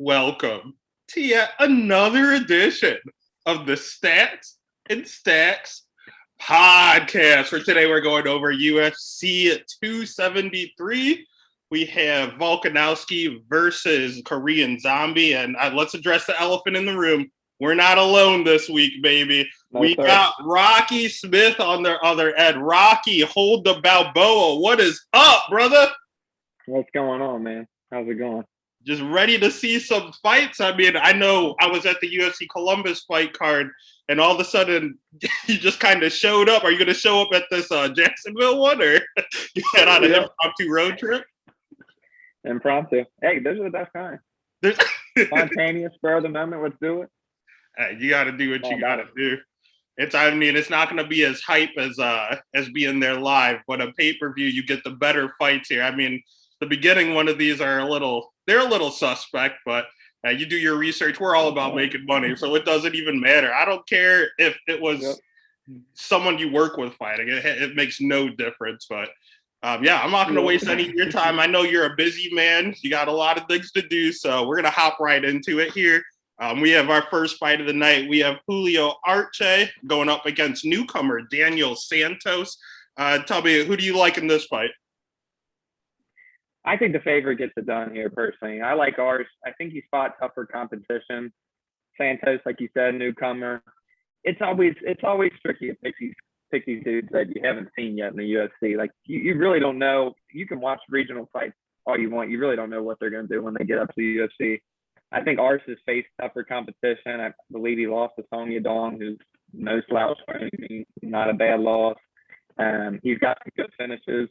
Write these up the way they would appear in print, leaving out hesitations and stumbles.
welcome to yet another edition of the Stats and Stacks podcast. For today, we're going over UFC 273. We have Volkanovski versus Korean Zombie, and let's address the elephant in the room. We're not alone this week, baby. We got Rocky Smith on the other end. Rocky, hold the Balboa. What is up, brother? What's going on, man? How's it going? Just ready to see some fights. I mean, I know I was at the UFC Columbus fight card, and all of a sudden, you just kind of showed up. Are you going to show up at this Jacksonville one, or you head on an impromptu road trip? Impromptu. Hey, those are the best kind. Spontaneous, spur of the moment. Let's do it. Hey, you got to do what you got to do. It's not going to be as hype as being there live, but a pay-per-view, you get the better fights here. I mean, the beginning one of these they're a little suspect, but you do your research. We're all about making money, so it doesn't even matter. I don't care if it was someone you work with fighting. It makes no difference, but I'm not going to waste any of your time. I know you're a busy man. You got a lot of things to do, so we're going to hop right into it here. We have our first fight of the night. We have Julio Arce going up against newcomer Daniel Santos. Tell me, who do you like in this fight? I think the favorite gets it done here, personally. I like Arce. I think he's fought tougher competition. Santos, like you said, newcomer. It's always tricky to pick these dudes that you haven't seen yet in the UFC. Like, you really don't know. You can watch regional fights all you want. You really don't know what they're going to do when they get up to the UFC. I think Arce has faced tougher competition. I believe he lost to Song Yadong, who's no slouch. I mean, not a bad loss. He's got some good finishes.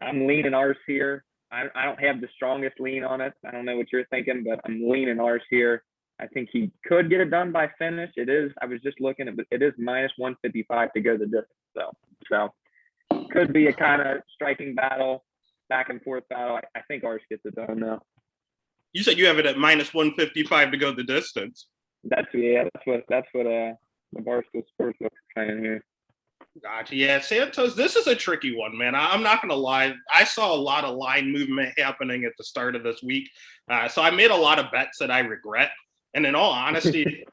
I'm leaning Arce here. I don't have the strongest lean on it. I don't know what you're thinking, but I'm leaning Arce here. I think he could get it done by finish. I was just looking at it is minus 155 to go the distance. So could be a kind of striking battle, back and forth battle. I think Arce gets it done though. You said you have it at minus 155 to go the distance. That's what the Barstool Sportsbook is saying here. Gotcha. Yeah, Santos, this is a tricky one, man. I'm not going to lie. I saw a lot of line movement happening at the start of this week. So I made a lot of bets that I regret. And in all honesty,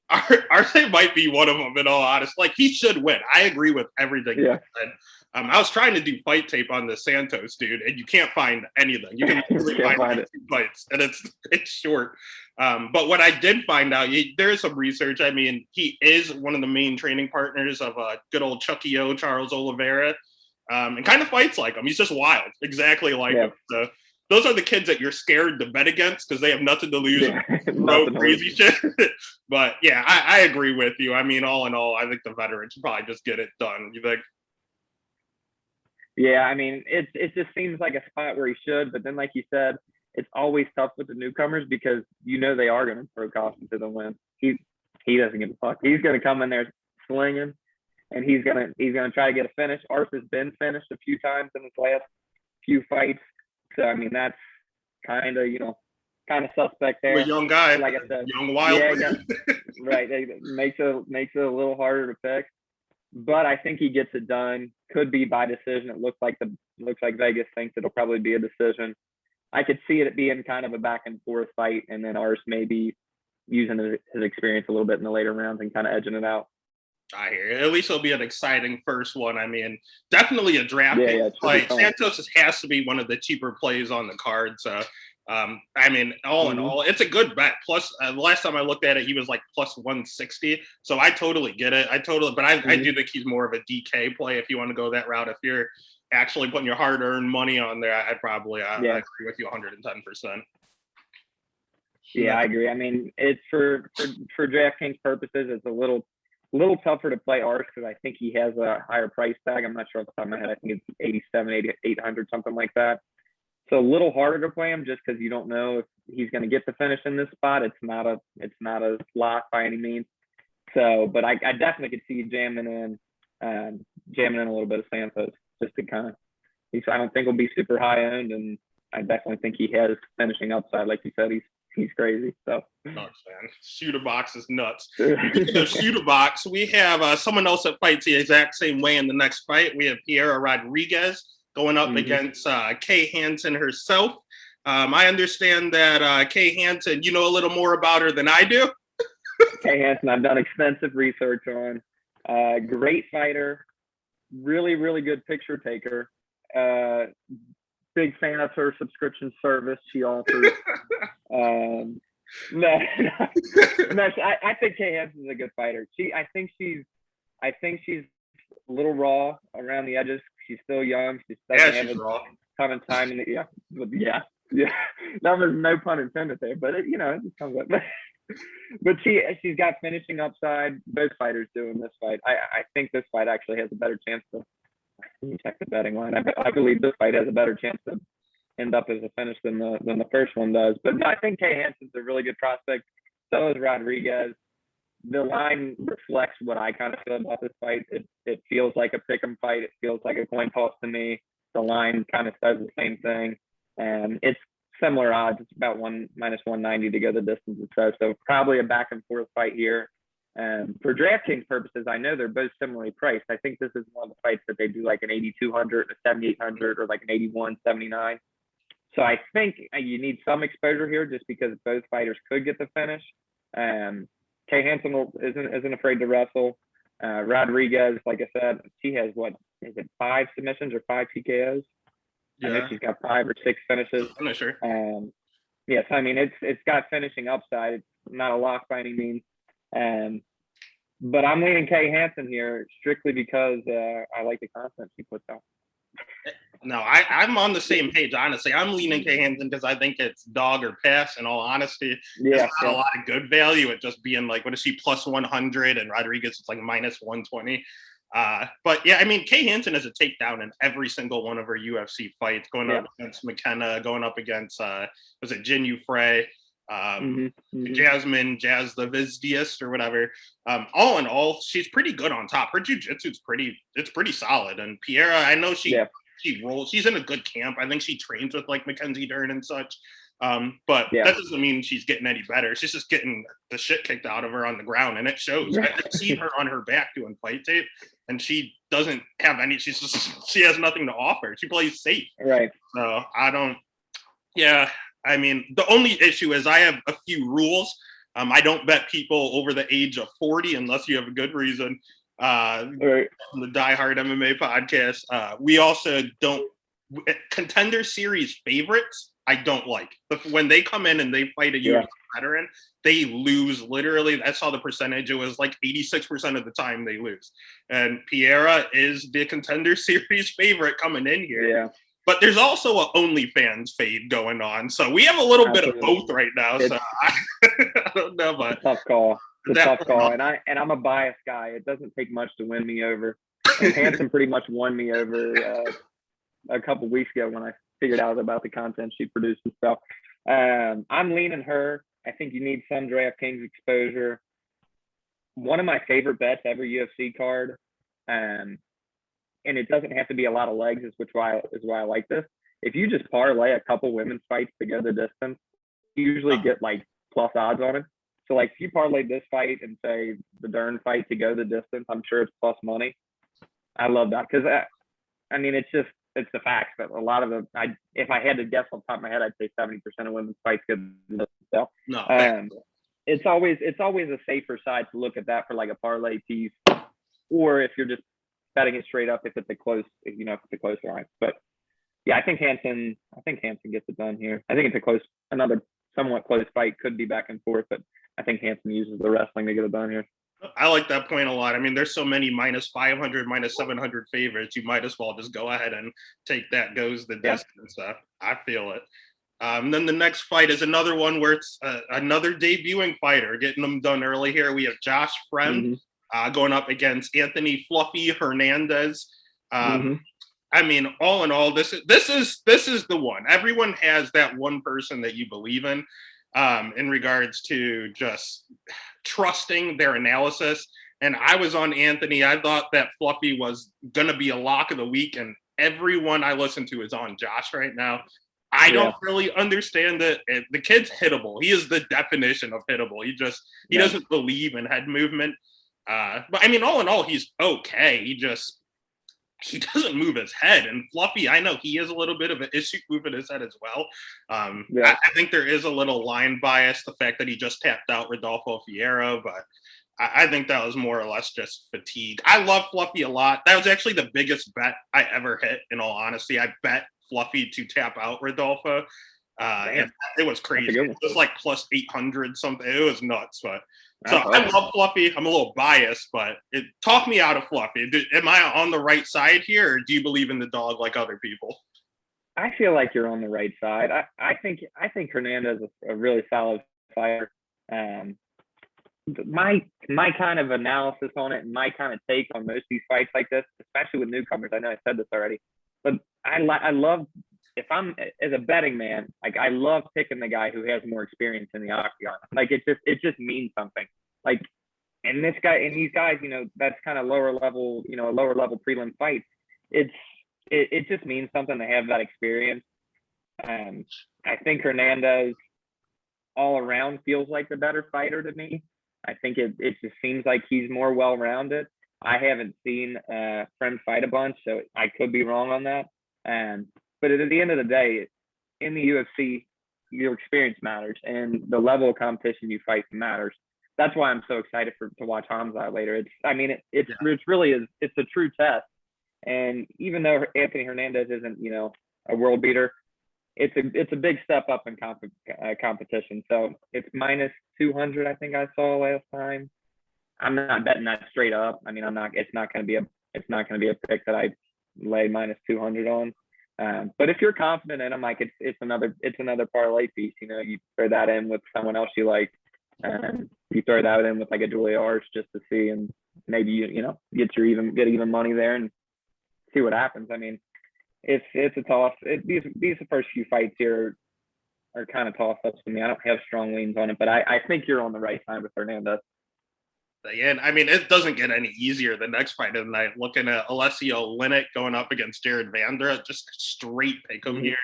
Arce might be one of them, in all honesty. Like, he should win. I agree with everything you said. I was trying to do fight tape on the Santos dude, and you can't find anything. You can really find it. 2 fights, and it's short. But what I did find out, there is some research. I mean, he is one of the main training partners of good old Chucky O, Charles Oliveira, and kind of fights like him. He's just wild, exactly like him. So those are the kids that you're scared to bet against because they have nothing to lose. Crazy shit. But yeah, I agree with you. I mean, all in all, I think the veterans should probably just get it done. You think? Yeah, I mean, it just seems like a spot where he should, but then, like you said, it's always tough with the newcomers because they are going to throw caution to the wind. He doesn't give a fuck. He's going to come in there slinging, and he's gonna try to get a finish. Arce has been finished a few times in his last few fights, so I mean that's kind of suspect there. A young guy, like I said, young wild. Yeah, right. It makes it a little harder to pick. But I think he gets it done. Could be by decision. It looks like Vegas thinks it'll probably be a decision. I could see it being kind of a back and forth fight, and then Arce maybe using his experience a little bit in the later rounds and kind of edging it out. I hear it. At least it'll be an exciting first one. I mean, definitely a draft play. Santos has to be one of the cheaper plays on the card. So, I mean, all in all, it's a good bet. Plus, the last time I looked at it, he was like plus 160. So I totally get it. I do think he's more of a DK play if you want to go that route. If you're actually putting your hard-earned money on there, I'd probably I agree with you 110%. Yeah, I agree. I mean, it's for DraftKings purposes, it's a little tougher to play Arce because I think he has a higher price tag. I'm not sure off the top of my head. I think it's 87, 800, something like that. So a little harder to play him just because you don't know if he's going to get the finish in this spot. It's not a lock by any means. So, but I definitely could see jamming in a little bit of Santos just to kind of. I don't think he'll be super high end, and I definitely think he has finishing upside. Like you said, he's crazy. So nuts, man. Shooter box is nuts. Shooter box. We have someone else that fights the exact same way in the next fight. We have Piera Rodriguez going up against Kay Hansen herself. I understand that Kay Hansen, you know a little more about her than I do. Kay Hansen, I've done extensive research on. Great fighter, really, really good picture taker. Big fan of her subscription service she offers. No, I think Kay Hansen is a good fighter. I think she's a little raw around the edges. She's still young. She doesn't have a ton of time in the yeah. That was no pun intended there, but it just comes up. But she's got finishing upside. Both fighters do in this fight. I think this fight actually has a better chance to. Let me check the betting line. I believe this fight has a better chance to end up as a finish than the first one does. But I think Kay Hansen's a really good prospect. So is Rodriguez. The line reflects what I kind of feel about this fight. It feels like a pick'em fight. It feels like a coin toss to me. The line kind of says the same thing. And it's similar odds. It's about -190 to go the distance it says. So probably a back and forth fight here. For DraftKings purposes, I know they're both similarly priced. I think this is one of the fights that they do like an 8,200, a 7,800, or like an 81.79. So I think you need some exposure here just because both fighters could get the finish. Kay Hansen isn't afraid to wrestle. Rodriguez, like I said, she has 5 submissions or 5 TKOs? Yeah. I know she's got 5 or 6 finishes. Finisher. Yes, I mean it's got finishing upside. It's not a lock by any means. But I'm leaning Kay Hansen here strictly because I like the content she puts out. No, I'm on the same page, honestly. I'm leaning Kay Hansen because I think it's dog or pass, in all honesty. There's not a lot of good value at just being like, what is she, +100, and Rodriguez is like -120. But yeah, I mean, Kay Hansen has a takedown in every single one of her UFC fights, going up against McKenna, going up against, was it Jin Yu Frey? Jasmine Jazz the Vizdiest or whatever. All in all, she's pretty good on top. Her jiu-jitsu's pretty solid. And Piera, I know she rolls. She's in a good camp. I think she trains with like Mackenzie Dern and such. But that doesn't mean she's getting any better. She's just getting the shit kicked out of her on the ground, and it shows. I've seen her on her back doing fight tape, and she doesn't have any. She has nothing to offer. She plays safe. Right. So I don't. Yeah. I mean, the only issue is I have a few rules. I don't bet people over the age of 40 unless you have a good reason. The Die Hard MMA podcast. We also don't contender series favorites. I don't like when they come in and they fight a UFC veteran. They lose literally. I saw the percentage. It was like 86% of the time they lose. And Piera is the contender series favorite coming in here. Yeah. But there's also a OnlyFans fade going on, so we have a little bit of both right now. So I don't know, but it's a tough call. It's a tough call, and I'm a biased guy. It doesn't take much to win me over. And Hansen pretty much won me over a couple weeks ago when I figured out about the content she produced and stuff. I'm leaning her. I think you need some DraftKings exposure. One of my favorite bets every UFC card. And it doesn't have to be a lot of legs, is why I like this. If you just parlay a couple women's fights to go the distance, you usually get like plus odds on it. So like if you parlay this fight and say the Dern fight to go the distance, I'm sure it's plus money. I love that because I mean it's the facts. But a lot of if I had to guess on top of my head, I'd say 70% of women's fights go the distance. So, it's always a safer side to look at that for like a parlay piece, or if you're just betting it straight up if it's a close line. But yeah, I think Hansen gets it done here. I think it's another somewhat close fight, could be back and forth, but I think Hansen uses the wrestling to get it done here. I like that point a lot. I mean, there's so many -500, -700 favorites. You might as well just go ahead and take that goes the distance. I feel it. Then the next fight is another one where it's another debuting fighter getting them done early here. We have Josh Friend. Going up against Anthony Fluffy Hernandez. I mean, all in all, this is the one. Everyone has that one person that you believe in regards to just trusting their analysis. And I was on Anthony. I thought that Fluffy was going to be a lock of the week, and everyone I listen to is on Josh right now. I don't really understand it. The kid's hittable. He is the definition of hittable. He doesn't believe in head movement. But I mean, all in all, he's okay. he doesn't move his head. And Fluffy, I know he has a little bit of an issue moving his head as well. I think there is a little line bias, the fact that he just tapped out Rodolfo Fierro, but I think that was more or less just fatigue. I love Fluffy a lot. That was actually the biggest bet I ever hit, in all honesty. I bet Fluffy to tap out Rodolfo. And it was crazy. It was like plus 800 something. It was nuts. But so I love Fluffy. I'm a little biased, but talk me out of Fluffy. Am I on the right side here, or do you believe in the dog like other people? I feel like you're on the right side. I think Hernandez is a really solid fighter. My kind of analysis on it and my kind of take on most of these fights like this, especially with newcomers. I know I said this already, but I love, if I'm as a betting man, like I love picking the guy who has more experience in the octagon. Like it just means something. Like, and this guy and these guys, you know, that's kind of lower level, you know, a lower level prelim fight. It just means something to have that experience. I think Hernandez all around feels like the better fighter to me. I think it just seems like he's more well-rounded. I haven't seen Friend fight a bunch, so I could be wrong on that. But at the end of the day, in the UFC, your experience matters, and the level of competition you fight matters. That's why I'm so excited to watch Hamza later. It's a true test. And even though Anthony Hernandez isn't, you know, a world beater, it's a big step up in competition. So it's minus 200, I think I saw last time. I'm not betting that straight up. I mean, it's not going to be a pick that I lay minus 200 on. But if you're confident in them, like it's another parlay piece. You know, you throw that in with someone else you like, and you throw that in with like a dually arch just to see, and maybe you know get even money there and see what happens. I mean, it's a toss. These first few fights here are kind of toss ups to me. I don't have strong leans on it, but I think you're on the right side with Hernandez. And I mean, it doesn't get any easier the next fight of the night. Looking at Alessio Oleinik going up against Jared Vanderaa, just straight pick him here.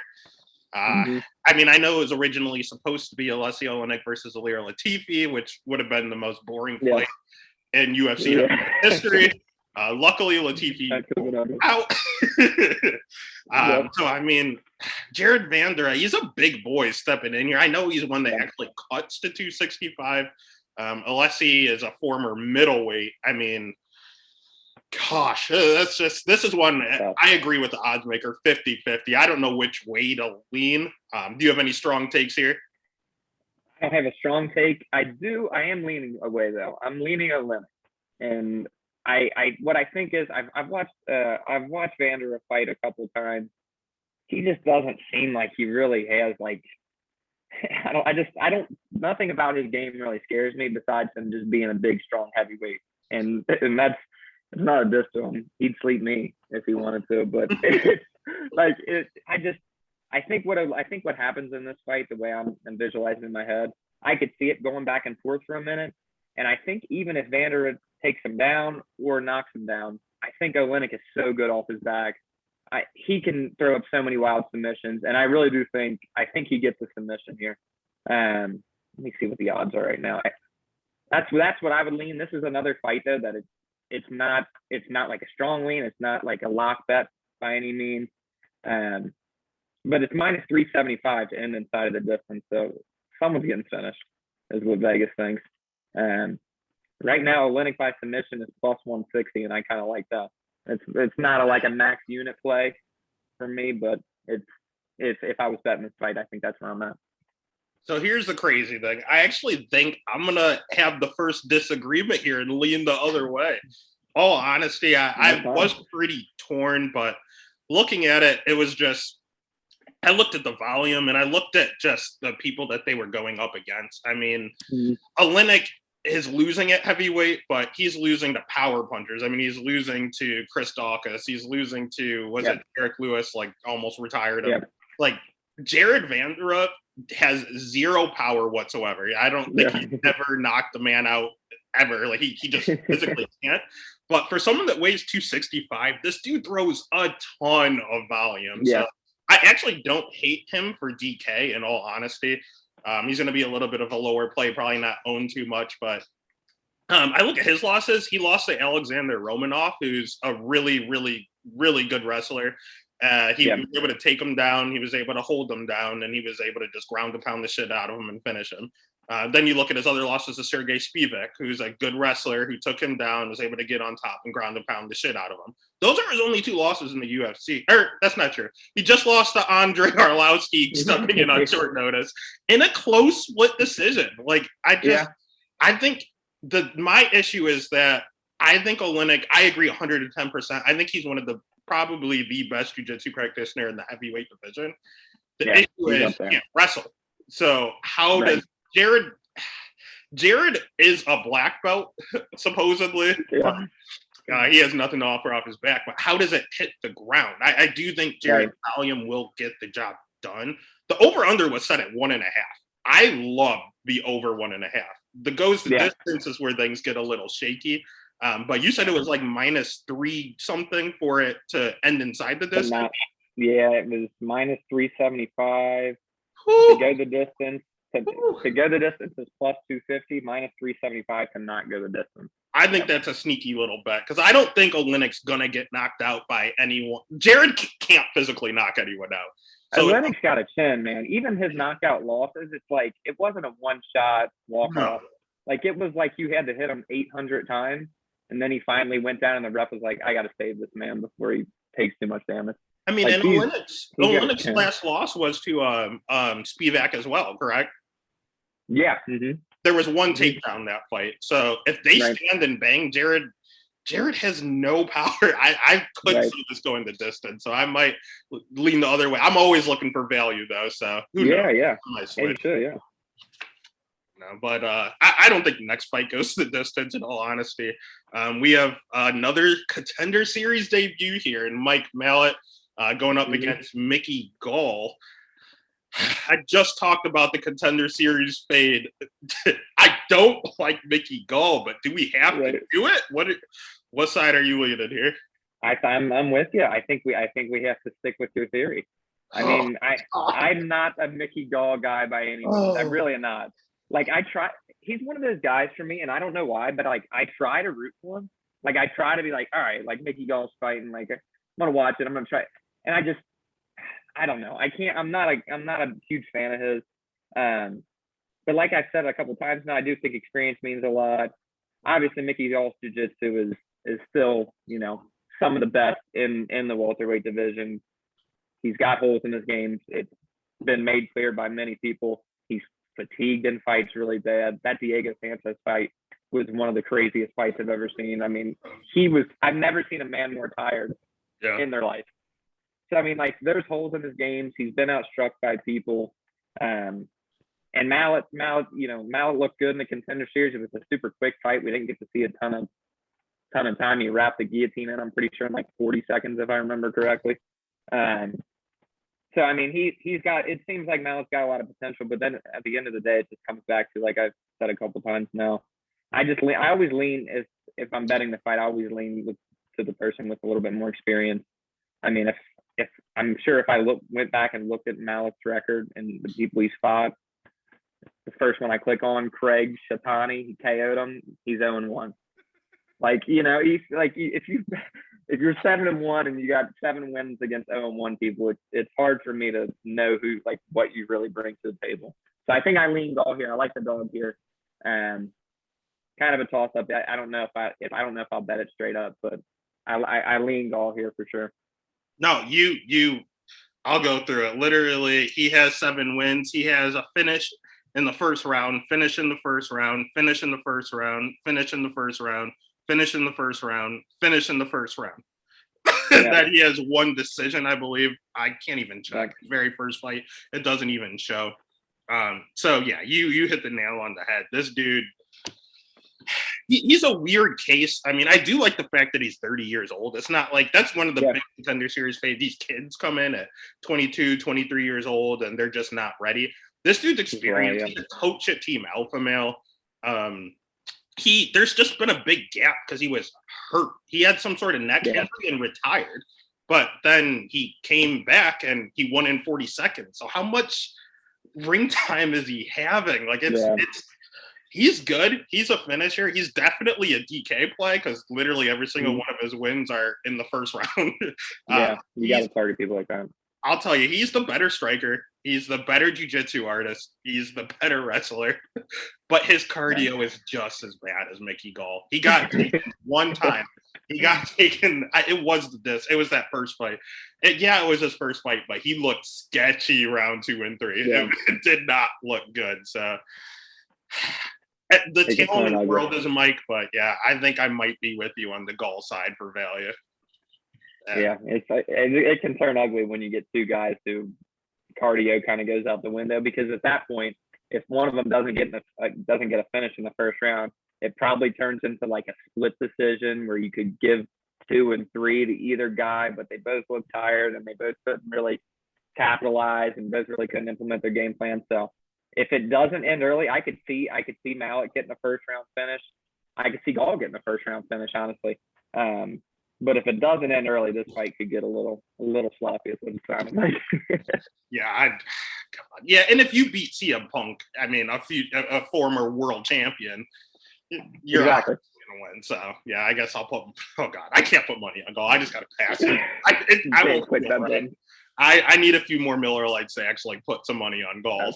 I mean, I know it was originally supposed to be Alessio Oleinik versus Ilir Latifi, which would have been the most boring fight in UFC history. Luckily, Latifi out. So, I mean, Jared Vanderaa, he's a big boy stepping in here. I know he's one that actually cuts to 265. Alessi is a former middleweight. I mean, gosh, this is one. I agree with the odds maker, 50-50. I don't know which way to lean. Do you have any strong takes here? I don't have a strong take. I am leaning away though. I'm leaning Oleinik, and what I think is I've watched Vanderaa fight a couple of times. He just doesn't seem like he really has like. Nothing about his game really scares me besides him just being a big, strong heavyweight. And that's not a diss to him. He'd sleep me if he wanted to, but I think what happens in this fight, the way I'm visualizing in my head, I could see it going back and forth for a minute. And I think even if Vanderaa takes him down or knocks him down, I think Oleinik is so good off his back. He can throw up so many wild submissions, and I really do think he gets a submission here. Let me see what the odds are right now. That's what I would lean. This is another fight though that it's not like a strong lean. It's not like a lock bet by any means. But it's minus 375 to end inside of the distance. So someone's getting finished is what Vegas thinks. Right now, Oleinik by submission is plus 160, and I kind of like that. It's not like a max unit play for me, but if I was betting this fight, I think that's where I'm at. So here's the crazy thing. I actually think I'm going to have the first disagreement here and lean the other way. All honesty, I was pretty torn, but looking at it, it was just, I looked at the volume and I looked at just the people that they were going up against. I mean, Oleinik is losing at heavyweight, but he's losing to power punchers. I mean, he's losing to Chris Dawkins. He's losing to, Eric Lewis, like almost retired him. Like Jared Vanderaa has zero power whatsoever. I don't think he's ever knocked the man out ever. Like he just physically can't. But for someone that weighs 265, this dude throws a ton of volume. So I actually don't hate him for DK, in all honesty. He's going to be a little bit of a lower play, probably not owned too much, but I look at his losses. He lost to Alexander Romanov, who's a really, really really good wrestler. He was able to take him down. He was able to hold him down, and he was able to just ground and pound the shit out of him and finish him. Then you look at his other losses to Sergey Spivak, who's a good wrestler who took him down, was able to get on top and ground and pound the shit out of him. Those are his only 2 losses in the UFC. That's not true. He just lost to Andrei Arlovski, stepping in on short notice in a close split decision. Like, I think my issue is that I think Oleinik, I agree 110%. I think he's one of probably the best jiu-jitsu practitioner in the heavyweight division. The issue is he can't wrestle. So how does Jared is a black belt, supposedly. Yeah. He has nothing to offer off his back, but how does it hit the ground? I do think Jared Volume will get the job done. The over-under was set at 1.5. I love the over 1.5. The goes to distance is where things get a little shaky. But you said it was like -3 something for it to end inside the distance. It was -375 to go the distance. To go the distance is +250, -375 to not go the distance. I think that's a sneaky little bet because I don't think Oleinik's gonna get knocked out by anyone. Jared can't physically knock anyone out. So Oleinik's got a chin, man. Even his knockout losses, it's like it wasn't a one-shot walk-off. Like it was like you had to hit him 800 times, and then he finally went down, and the ref was like, "I got to save this man before he takes too much damage." I mean, like and Oleinik's last loss was to Spivak as well, correct? Yeah. There was one takedown that fight. So if they stand and bang, Jared has no power. I could see this going the distance. So I might lean the other way. I'm always looking for value though. So who knows? Yeah. No, but I don't think the next fight goes to the distance, in all honesty. We have another Contender Series debut here, and Mike Malott going up against Mickey Gall. I just talked about the Contender Series fade. I don't like Mickey Gall, but do we have to do it? What side are you leaning here? I'm with you. I think we have to stick with your theory. I mean, I'm not a Mickey Gall guy by any means. I really am not. Like he's one of those guys for me, and I don't know why, but like I try to root for him. Like I try to be like, all right, like Mickey Gall's fighting, like I'm gonna watch it, I'm gonna try, and I don't know. I'm not a huge fan of his. But like I said a couple of times now, I do think experience means a lot. Obviously, Mickey Gall's jiu-jitsu is still, some of the best in the welterweight division. He's got holes in his game. It's been made clear by many people. He's fatigued in fights really bad. That Diego Sanchez fight was one of the craziest fights I've ever seen. I mean, I've never seen a man more tired in their life. So, I mean, like, there's holes in his games. He's been outstruck by people. And Malott looked good in the Contender Series. It was a super quick fight. We didn't get to see a ton of time. He wrapped the guillotine in, I'm pretty sure, in like 40 seconds, if I remember correctly. So, I mean, it seems like Mallott's got a lot of potential, but then at the end of the day, it just comes back to, like I've said a couple times now, I always lean, if I'm betting the fight, I always lean to the person with a little bit more experience. I mean, if I'm sure if I went back and looked at Mallott's record and the people he's fought, the first one I click on, Craig Shatani, he KO'd him. He's 0-1. Like, he's like, if you're 7-1 and you got 7 wins against 0-1 people, it's hard for me to know what you really bring to the table. So I think I lean Gall here. I like the dog here. Kind of a toss up. I don't know if I'll bet it straight up, but I lean Gall here for sure. No, I'll go through it. Literally, he has 7 wins. He has a finish in the first round, finish in the first round, finish in the first round, finish in the first round, finish in the first round, finish in the first round. That he has 1 decision, I believe. I can't even check. Very first fight, it doesn't even show. So yeah, you hit the nail on the head. This dude, he's a weird case. I mean, I do like the fact that he's 30 years old. It's not like that's one of the big Contender Series fade. These kids come in at 22, 23 years old, and they're just not ready. This dude's experience, he's a coach at Team Alpha Male. There's just been a big gap because he was hurt. He had some sort of neck injury and retired, but then he came back and he won in 40 seconds. So how much ring time is he having? Like He's good. He's a finisher. He's definitely a DK play because literally every single one of his wins are in the first round. Yeah, you got to target people like that. I'll tell you, he's the better striker. He's the better jiu-jitsu artist. He's the better wrestler. But his cardio is just as bad as Mickey Gall. He got taken one time. He got taken. It was It was that first fight. It was his first fight, but he looked sketchy round 2 and 3. Yeah. It did not look good. So the talent in the world is Mike, but yeah, I think I might be with you on the Gall side for value. Yeah, it can turn ugly when you get two guys who cardio kind of goes out the window, because at that point, if one of them doesn't get a finish in the first round, it probably turns into like a split decision where you could give 2 and 3 to either guy, but they both look tired and they both couldn't really capitalize and both really couldn't implement their game plan. So if it doesn't end early, I could see Malik getting a first round finish. I could see Gall getting a first round finish, honestly. But if it doesn't end early, this fight could get a little sloppy. Is what it's sounding like. Yeah, come on. Yeah, and if you beat CM Punk, I mean, a former world champion, you're exactly gonna win. So yeah, I guess I'll put. Oh God, I can't put money on Gall. I just got to pass it. I won't quit that. Right. I need a few more Miller Lights to actually put some money on Gall.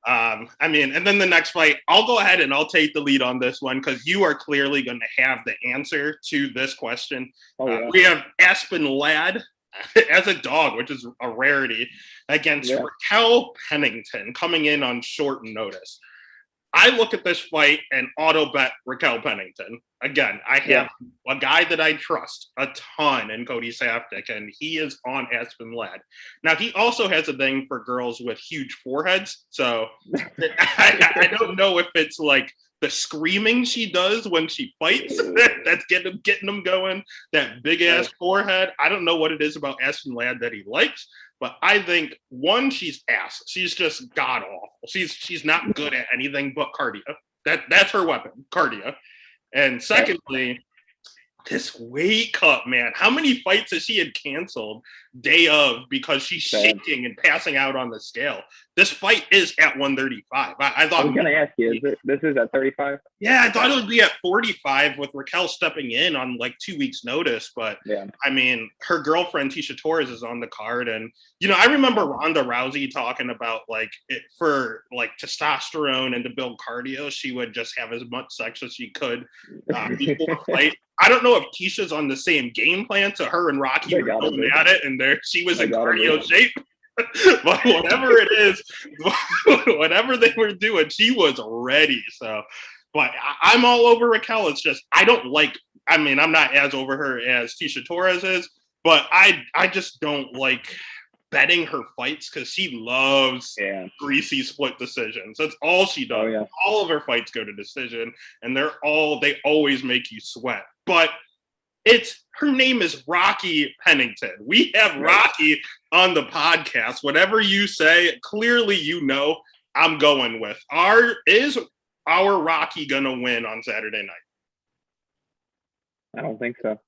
I mean, and then the next fight, I'll go ahead and I'll take the lead on this one because you are clearly going to have the answer to this question. We have Aspen Ladd as a dog, which is a rarity, against Raquel Pennington coming in on short notice. I look at this fight and auto bet Raquel Pennington. Again, I have a guy that I trust a ton in Cody Safdie, and he is on Aspen Ladd. Now, he also has a thing for girls with huge foreheads. So I don't know if it's like the screaming she does when she fights that's getting them going, that big ass forehead. I don't know what it is about Aspen Ladd that he likes. But I think, one, she's ass. She's just god awful. She's not good at anything but cardio. That's her weapon, cardio. And secondly, this weight cut, man. How many fights has she had canceled day of because she's shaking and passing out on the scale? This fight is at 135. I thought. I was going to ask you, this is at 35? Yeah, I thought it would be at 45 with Raquel stepping in on like 2 weeks' notice. But I mean, her girlfriend Tisha Torres is on the card, and I remember Ronda Rousey talking about like for testosterone and to build cardio, she would just have as much sex as she could before fight. I don't know if Tisha's on the same game plan, so her and Rocky were going at it, and she was in cardio shape. But whatever it is, whatever they were doing, she was ready. So, but I'm all over Raquel. It's just I'm not as over her as Tisha Torres is, but I just don't like betting her fights because she loves greasy split decisions. That's all she does. All of her fights go to decision, and they always make you sweat. But her name is Rocky Pennington. We have Rocky on the podcast. Whatever you say, clearly I'm going with. Is our Rocky gonna win on Saturday night? I don't think so.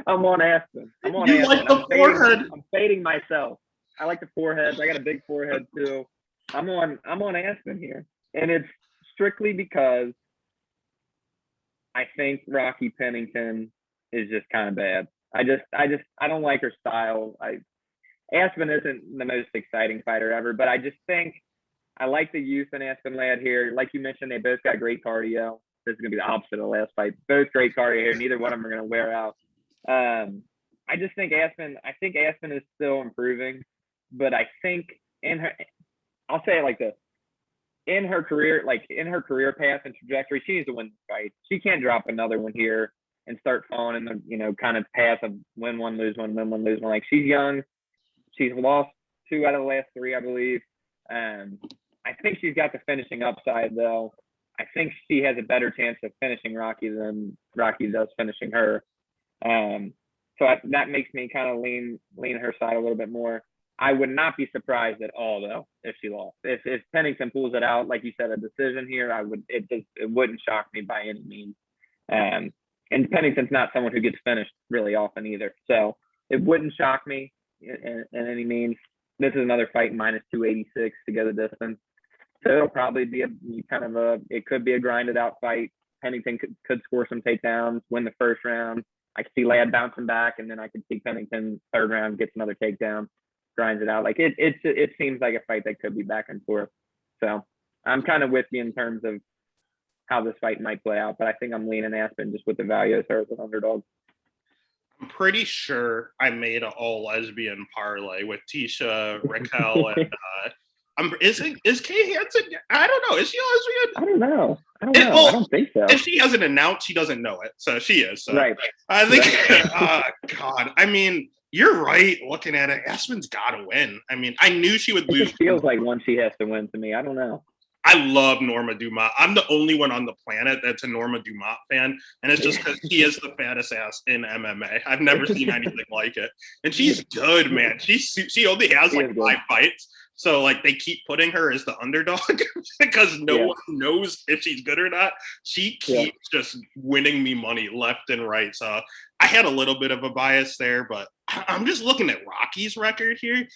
I'm on Aspen. You like the forehead? I'm fading myself. I like the foreheads. I got a big forehead too. I'm on Aspen here, and it's strictly because I think Rocky Pennington is just kind of bad. I don't like her style. Aspen isn't the most exciting fighter ever, but I just think I like the youth in Aspen Ladd here. Like you mentioned, they both got great cardio. This is gonna be the opposite of the last fight. Both great cardio here. Neither one of them are gonna wear out. I just think Aspen is still improving, but I think I'll say it like this. In her career path and trajectory, she needs to win the fight. She can't drop another one here and start falling in the, kind of path of win one, lose one, win one, lose one. Like, she's young. She's lost 2 out of the last 3, I believe. I think she's got the finishing upside, though. I think she has a better chance of finishing Rocky than Rocky does finishing her. That makes me kind of lean her side a little bit more. I would not be surprised at all, though, if she lost. If Pennington pulls it out, like you said, a decision here, it wouldn't shock me by any means. And Pennington's not someone who gets finished really often either, so it wouldn't shock me in any means. This is another fight minus 286 to go the distance. So it'll probably be it could be a grinded out fight. Pennington could score some takedowns, win the first round. I could see Ladd bouncing back, and then I could see Pennington third round gets another takedown, grinds it out. Like it seems like a fight that could be back and forth. So I'm kind of with you in terms of how this fight might play out, but I think I'm leaning Aspen just with the value as her as an underdog. I'm pretty sure I made an all lesbian parlay with Tisha, Raquel, and is Kay Hansen? I don't know. Is she lesbian? I don't know. I don't think so. If she hasn't announced, she doesn't know it. So she is. So. Right. I think, God, I mean, you're right. Looking at it, Aspen's got to win. I mean, I knew she would lose. It just feels like one she has to win to me. I don't know. I love Norma Dumont. I'm the only one on the planet that's a Norma Dumont fan, and it's just because she is the fattest ass in MMA. I've never seen anything like it, and she's good, man. She only has like 5 fights, so like they keep putting her as the underdog because no one knows if she's good or not. She keeps just winning me money left and right. So I had a little bit of a bias there, but I'm just looking at Rocky's record here.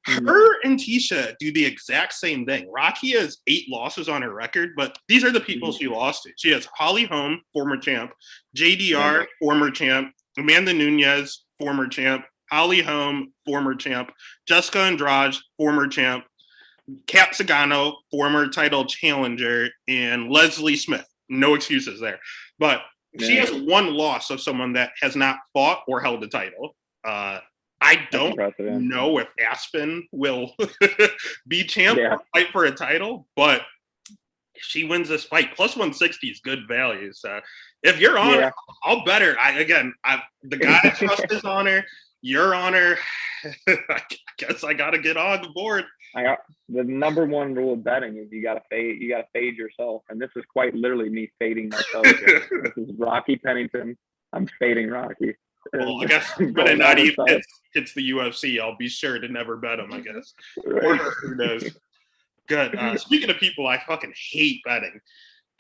Her and Tisha do the exact same thing. Rocky has 8 losses on her record, but these are the people she lost to. She has Holly Holm, former champ, JDR, former champ, Amanda Nunes, former champ, Holly Holm, former champ, Jessica Andrade, former champ, Kat Zagano, former title challenger, and Leslie Smith. No excuses there. But she has 1 loss of someone that has not fought or held the title. I don't know if Aspen will be champ or fight for a title, but if she wins this fight, plus 160 is good value. So if you're on her, I'll bet her. The guy I trust is on her. You're on her. I guess I got to get on the board. The number one rule of betting is you got to fade. You got to fade yourself, and this is quite literally me fading myself. This is Rocky Pennington. I'm fading Rocky. Well, I guess when a not even hits the UFC, I'll be sure to never bet him, I guess. Right. Or who knows. Good. Speaking of people I fucking hate betting,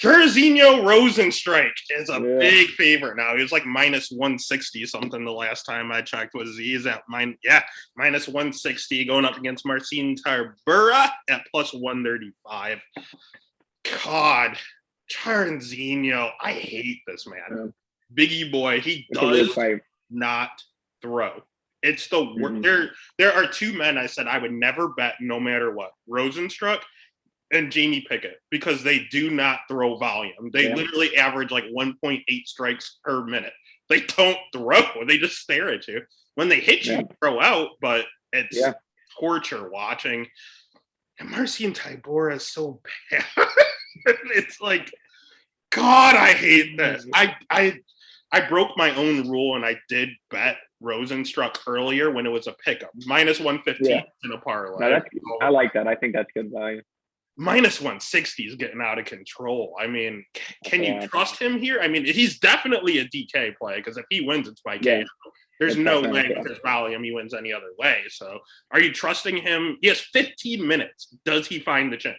Jairzinho Rozenstruik is a big favorite now. He was like minus 160 something the last time I checked. He's at minus 160 going up against Marcin Tybura at plus 135. God, Jairzinho, I hate this man. Biggie boy, he does not throw. It's the worst. There are 2 men I said I would never bet no matter what. Rozenstruik and Jamie Pickett, because they do not throw volume. They literally average like 1.8 strikes per minute. They don't throw. They just stare at you. When they hit you, throw out, but it's torture watching. And Marcin Tybura is so bad. It's like, God, I hate this. I broke my own rule and I did bet Rozenstruik earlier when it was a pickup. Minus 115 in a parlay. No, I like that. I think that's good value. Minus 160 is getting out of control. I mean, can you trust him here? I mean, he's definitely a DK play because if he wins, it's by KO. There's no way with his volume he wins any other way. So are you trusting him? He has 15 minutes. Does he find the chin?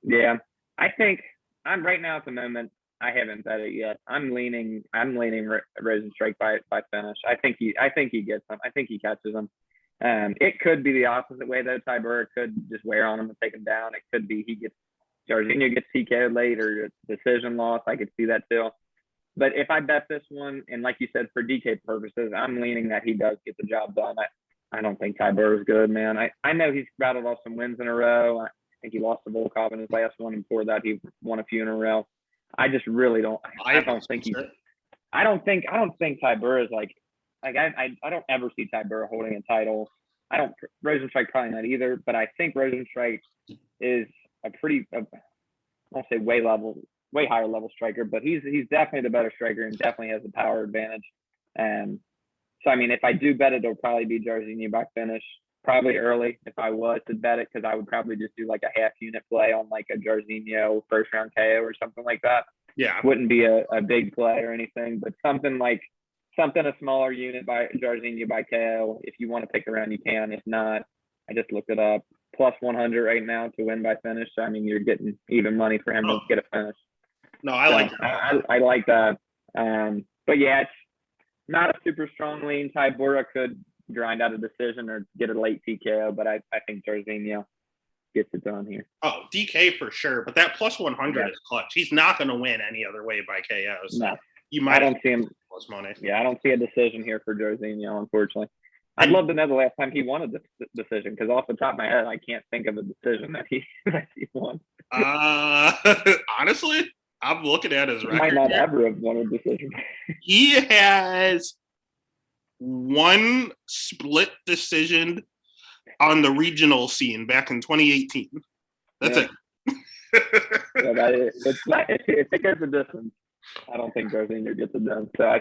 Yeah. I think I'm right now at the moment. I haven't bet it yet. I'm leaning Rozenstruik by finish. I think he gets him. I think he catches him. It could be the opposite way though. Tybura could just wear on him and take him down. It could be Jairzinho gets TK'd late or a decision loss. I could see that too. But if I bet this one, and like you said, for DK purposes, I'm leaning that he does get the job done. I don't think Tybura is good, man. I know he's rattled off some wins in a row. I think he lost to Volkov in his last one, and before that he won a few in a row. I just really don't. I don't think Tybura is like I don't ever see Tybura holding a title. Rozenstruik probably not either, but I think Rozenstruik is a pretty, I won't say way higher level striker, but he's definitely the better striker and definitely has the power advantage. So I mean, if I do bet it, it'll probably be Jairzinho by finish. Probably early if I was to bet it, because I would probably just do like a half unit play on like a Jairzinho first round KO or something like that. Yeah. Wouldn't be a big play or anything, but something a smaller unit by Jairzinho by KO. If you want to pick around, you can. If not, I just looked it up. Plus 100 right now to win by finish. So I mean, you're getting even money for him to get a finish. No, I like that. I like that. But yeah, it's not a super strong lean. Tybura could grind out a decision or get a late TKO. But I think Jairzinho gets it done here. Oh, DK for sure, but that plus 100 Yeah. is clutch. He's not going to win any other way by KO. So No. you might. I don't see him. Plus money. Yeah, I don't see a decision here for Jairzinho, unfortunately. I'd love to know the last time he won a decision, because off the top of my head, I can't think of a decision that he won. Honestly, I'm looking at his record. He might not ever have won a decision. He has one split decision on the regional scene back in 2018. That's it. If it gets a distance, I don't think Jairzinho gets it done. So I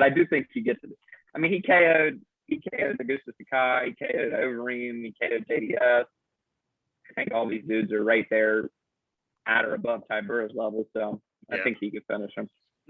do think he gets it. I mean, he KO'd Augusto Sakai, he KO'd Overeem, he KO'd JDS. I think all these dudes are right there at or above Ty Burrow's level. So I think he could finish him.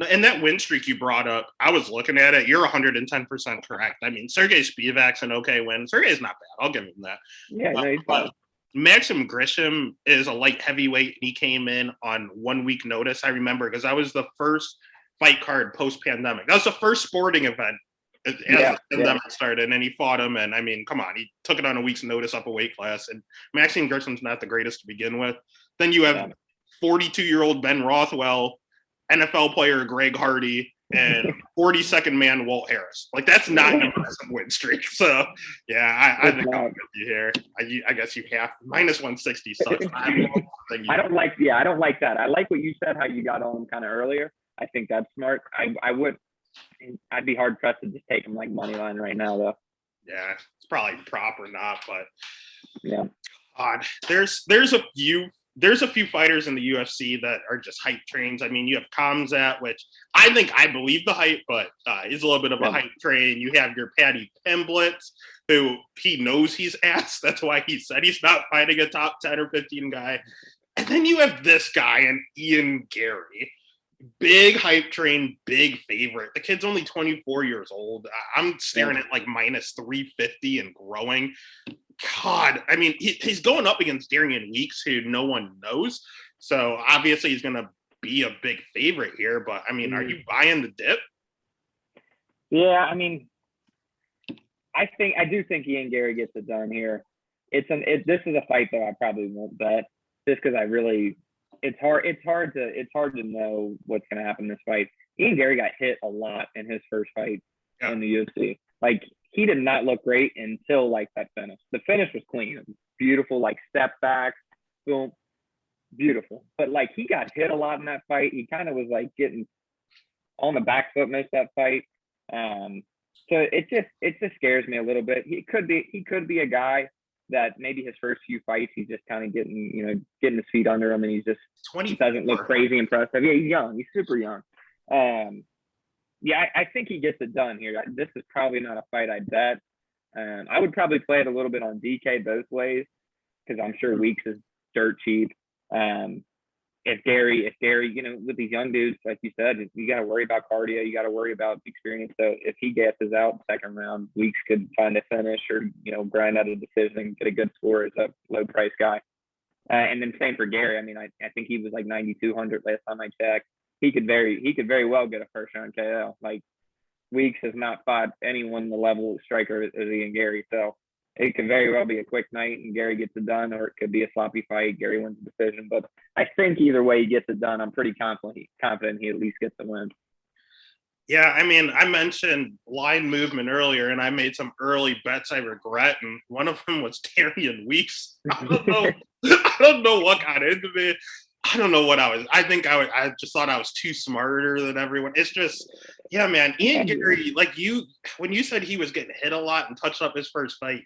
And that win streak you brought up, I was looking at it. You're 110% correct. I mean, Sergey Spivak's an okay win. Sergey's not bad. I'll give him that. Yeah, no, he's fine. Maxim Grisham is a light heavyweight, and he came in on 1 week notice. I remember because that was the first fight card post-pandemic. That was the first sporting event as the pandemic started, and he fought him. And I mean, come on, he took it on a week's notice up a weight class. And Maxim Grisham's not the greatest to begin with. Then you have 42-year-old Ben Rothwell, NFL player Greg Hardy, and 42nd man Walt Harris. Like, that's not an impressive win streak. So I think I'm with you here. I guess you have -160 sucks. I don't like that. I like what you said, how you got on kind of earlier. I think that's smart. I'd be hard pressed to just take him like money line right now, though. Yeah, it's probably prop or not, but yeah. God, there's a few fighters in the UFC that are just hype trains. I mean, you have Khamzat, which I believe the hype, but he's a little bit of a hype train. You have your Paddy Pimblett, who he knows he's ass. That's why he said he's not fighting a top 10 or 15 guy. And then you have this guy and Ian Gary. Big hype train, big favorite. The kid's only 24 years old. I'm staring at like -350 and growing. God, I mean, he's going up against Darian Weeks, who no one knows. So obviously he's going to be a big favorite here. But I mean, are you buying the dip? Yeah, I mean, I do think Ian Gary gets it done here. This is a fight that I probably won't bet, just because it's hard to know what's going to happen in this fight. Ian Gary got hit a lot in his first fight in the UFC. Like, he did not look great until like that finish. The finish was clean, beautiful, like step back, boom, beautiful. But like, he got hit a lot in that fight. He kind of was like getting on the back foot most of that fight. So it just scares me a little bit. He could be a guy that maybe his first few fights, he's just kind of getting his feet under him, and he doesn't look crazy impressive. Yeah, he's young. He's super young. I think he gets it done here. This is probably not a fight I'd bet. I would probably play it a little bit on DK both ways, because I'm sure Weeks is dirt cheap. If Gary, with these young dudes, like you said, you got to worry about cardio. You got to worry about experience. So if he gasses out second round, Weeks could find a finish or, grind out a decision, get a good score as a low price guy. And then same for Gary. I mean, I think he was like 9,200 last time I checked. He could very well get a first round KO. Like, Weeks has not fought anyone the level of striker as Ian Gary. So it could very well be a quick night and Gary gets it done, or it could be a sloppy fight. Gary wins the decision. But I think either way he gets it done, I'm pretty confident he at least gets the win. Yeah, I mean, I mentioned line movement earlier, and I made some early bets I regret, and one of them was Darian Weeks. I don't know what got into me. I don't know what I just thought I was too smarter than everyone. It's just, yeah, man. Ian Gary, like when you said he was getting hit a lot and touched up his first fight,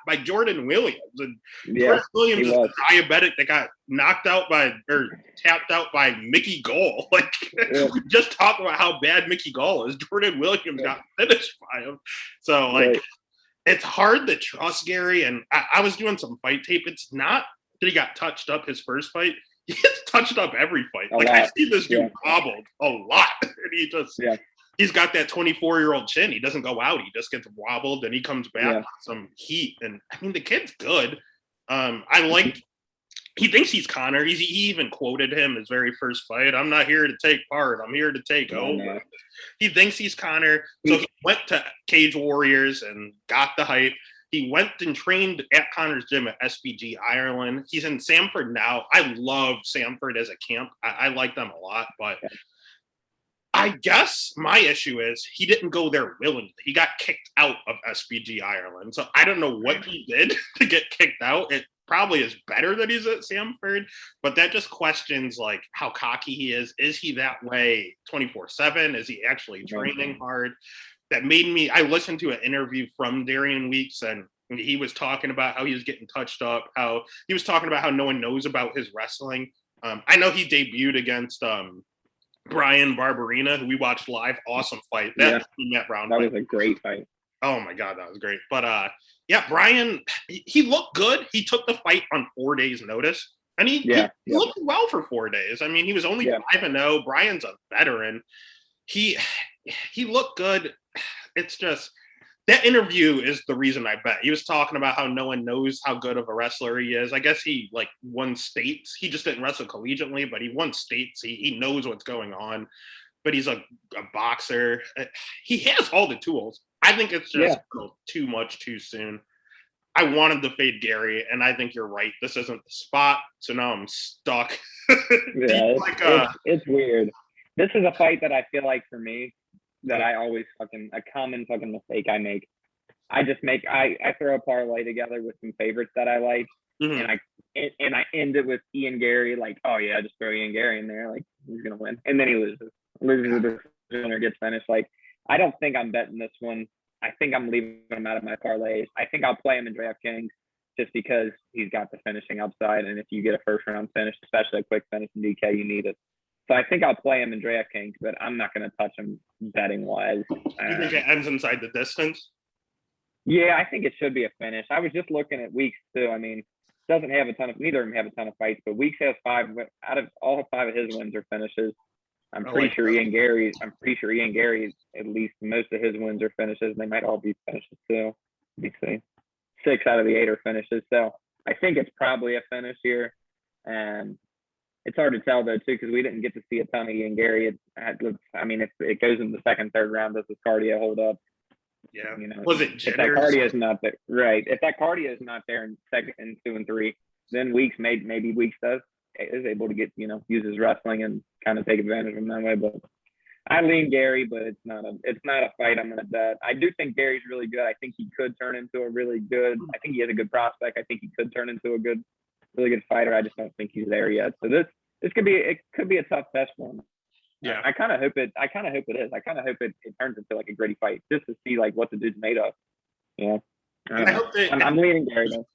by Jordan Williams. And Jordan Williams is the diabetic that got tapped out by Mickey Gall. Like, we just talked about how bad Mickey Gall is. Jordan Williams got finished by him. So, it's hard to trust Gary. And I was doing some fight tape. It's not that he got touched up his first fight. He gets touched up every fight. I see this dude wobbled a lot. And he's got that 24-year-old chin. He doesn't go out. He just gets wobbled and he comes back with some heat. And I mean, the kid's good. I liked he thinks he's Connor. He even quoted him his very first fight. I'm not here to take part. I'm here to take over. He thinks he's Connor. So he went to Cage Warriors and got the hype. He went and trained at Connor's gym at SBG Ireland. He's in Samford now. I love Samford as a camp. I like them a lot, but I guess my issue is he didn't go there willingly. He got kicked out of SBG Ireland. So I don't know what he did to get kicked out. It probably is better that he's at Samford, but that just questions like how cocky he is. Is he that way 24/7? Is he actually training hard? That made me, I listened to an interview from Darian Weeks, and he was talking about how he was getting touched up, how he was talking about how no one knows about his wrestling. I know he debuted against Brian Barberina, who we watched live. Awesome fight. That was a great fight. Oh my God, that was great. But yeah, Brian, he looked good. He took the fight on 4 days' notice, and he looked well for 4 days. I mean, he was only 5-0. Brian's a veteran. He looked good. It's just that interview is the reason I bet. He was talking about how no one knows how good of a wrestler he is. I guess he like won states. He just didn't wrestle collegiately, but he won states. He knows what's going on, but he's a boxer. He has all the tools. I think it's just too much too soon. I wanted to fade Gary, and I think you're right. This isn't the spot, so now I'm stuck. It's weird. This is a fight that I feel like for me, that I always a common mistake I make. I throw a parlay together with some favorites that I like, and I end it with Ian Gary, like, oh yeah, just throw Ian Gary in there, like he's gonna win, and then he loses the decision or gets finished. Like, I don't think I'm betting this one. I think I'm leaving him out of my parlays. I think I'll play him in DraftKings just because he's got the finishing upside, and if you get a first round finish, especially a quick finish in DK, you need it. So I think I'll play him in DraftKings, but I'm not going to touch him betting wise. You think it ends inside the distance? Yeah, I think it should be a finish. I was just looking at Weeks too. I mean, neither of them have a ton of fights, but Weeks has 5 out of all 5 of his wins are finishes. I'm pretty sure Ian Gary, at least most of his wins are finishes. They might all be finishes too. Let me see. 6 out of the 8 are finishes. So I think it's probably a finish here. And it's hard to tell though too, because we didn't get to see a ton of Ian Gary. If it goes in the second, third round, does his cardio hold up? Yeah. Was it jitters? If that cardio is not there, right? If that cardio is not there in second and 2 and 3, then Weeks maybe Weeks is able to get use his wrestling and kind of take advantage of him that way. But I lean Gary, but it's not a fight I'm gonna bet. I do think Gary's really good. I think he could turn into a really good. I think he has a good prospect. I think he could turn into a really good fighter. I just don't think he's there yet. So this could be a tough test for him. Yeah. I kind of hope it is. I kind of hope it turns into like a gritty fight just to see like what the dude's made of. Yeah. I'm leaning Gary though.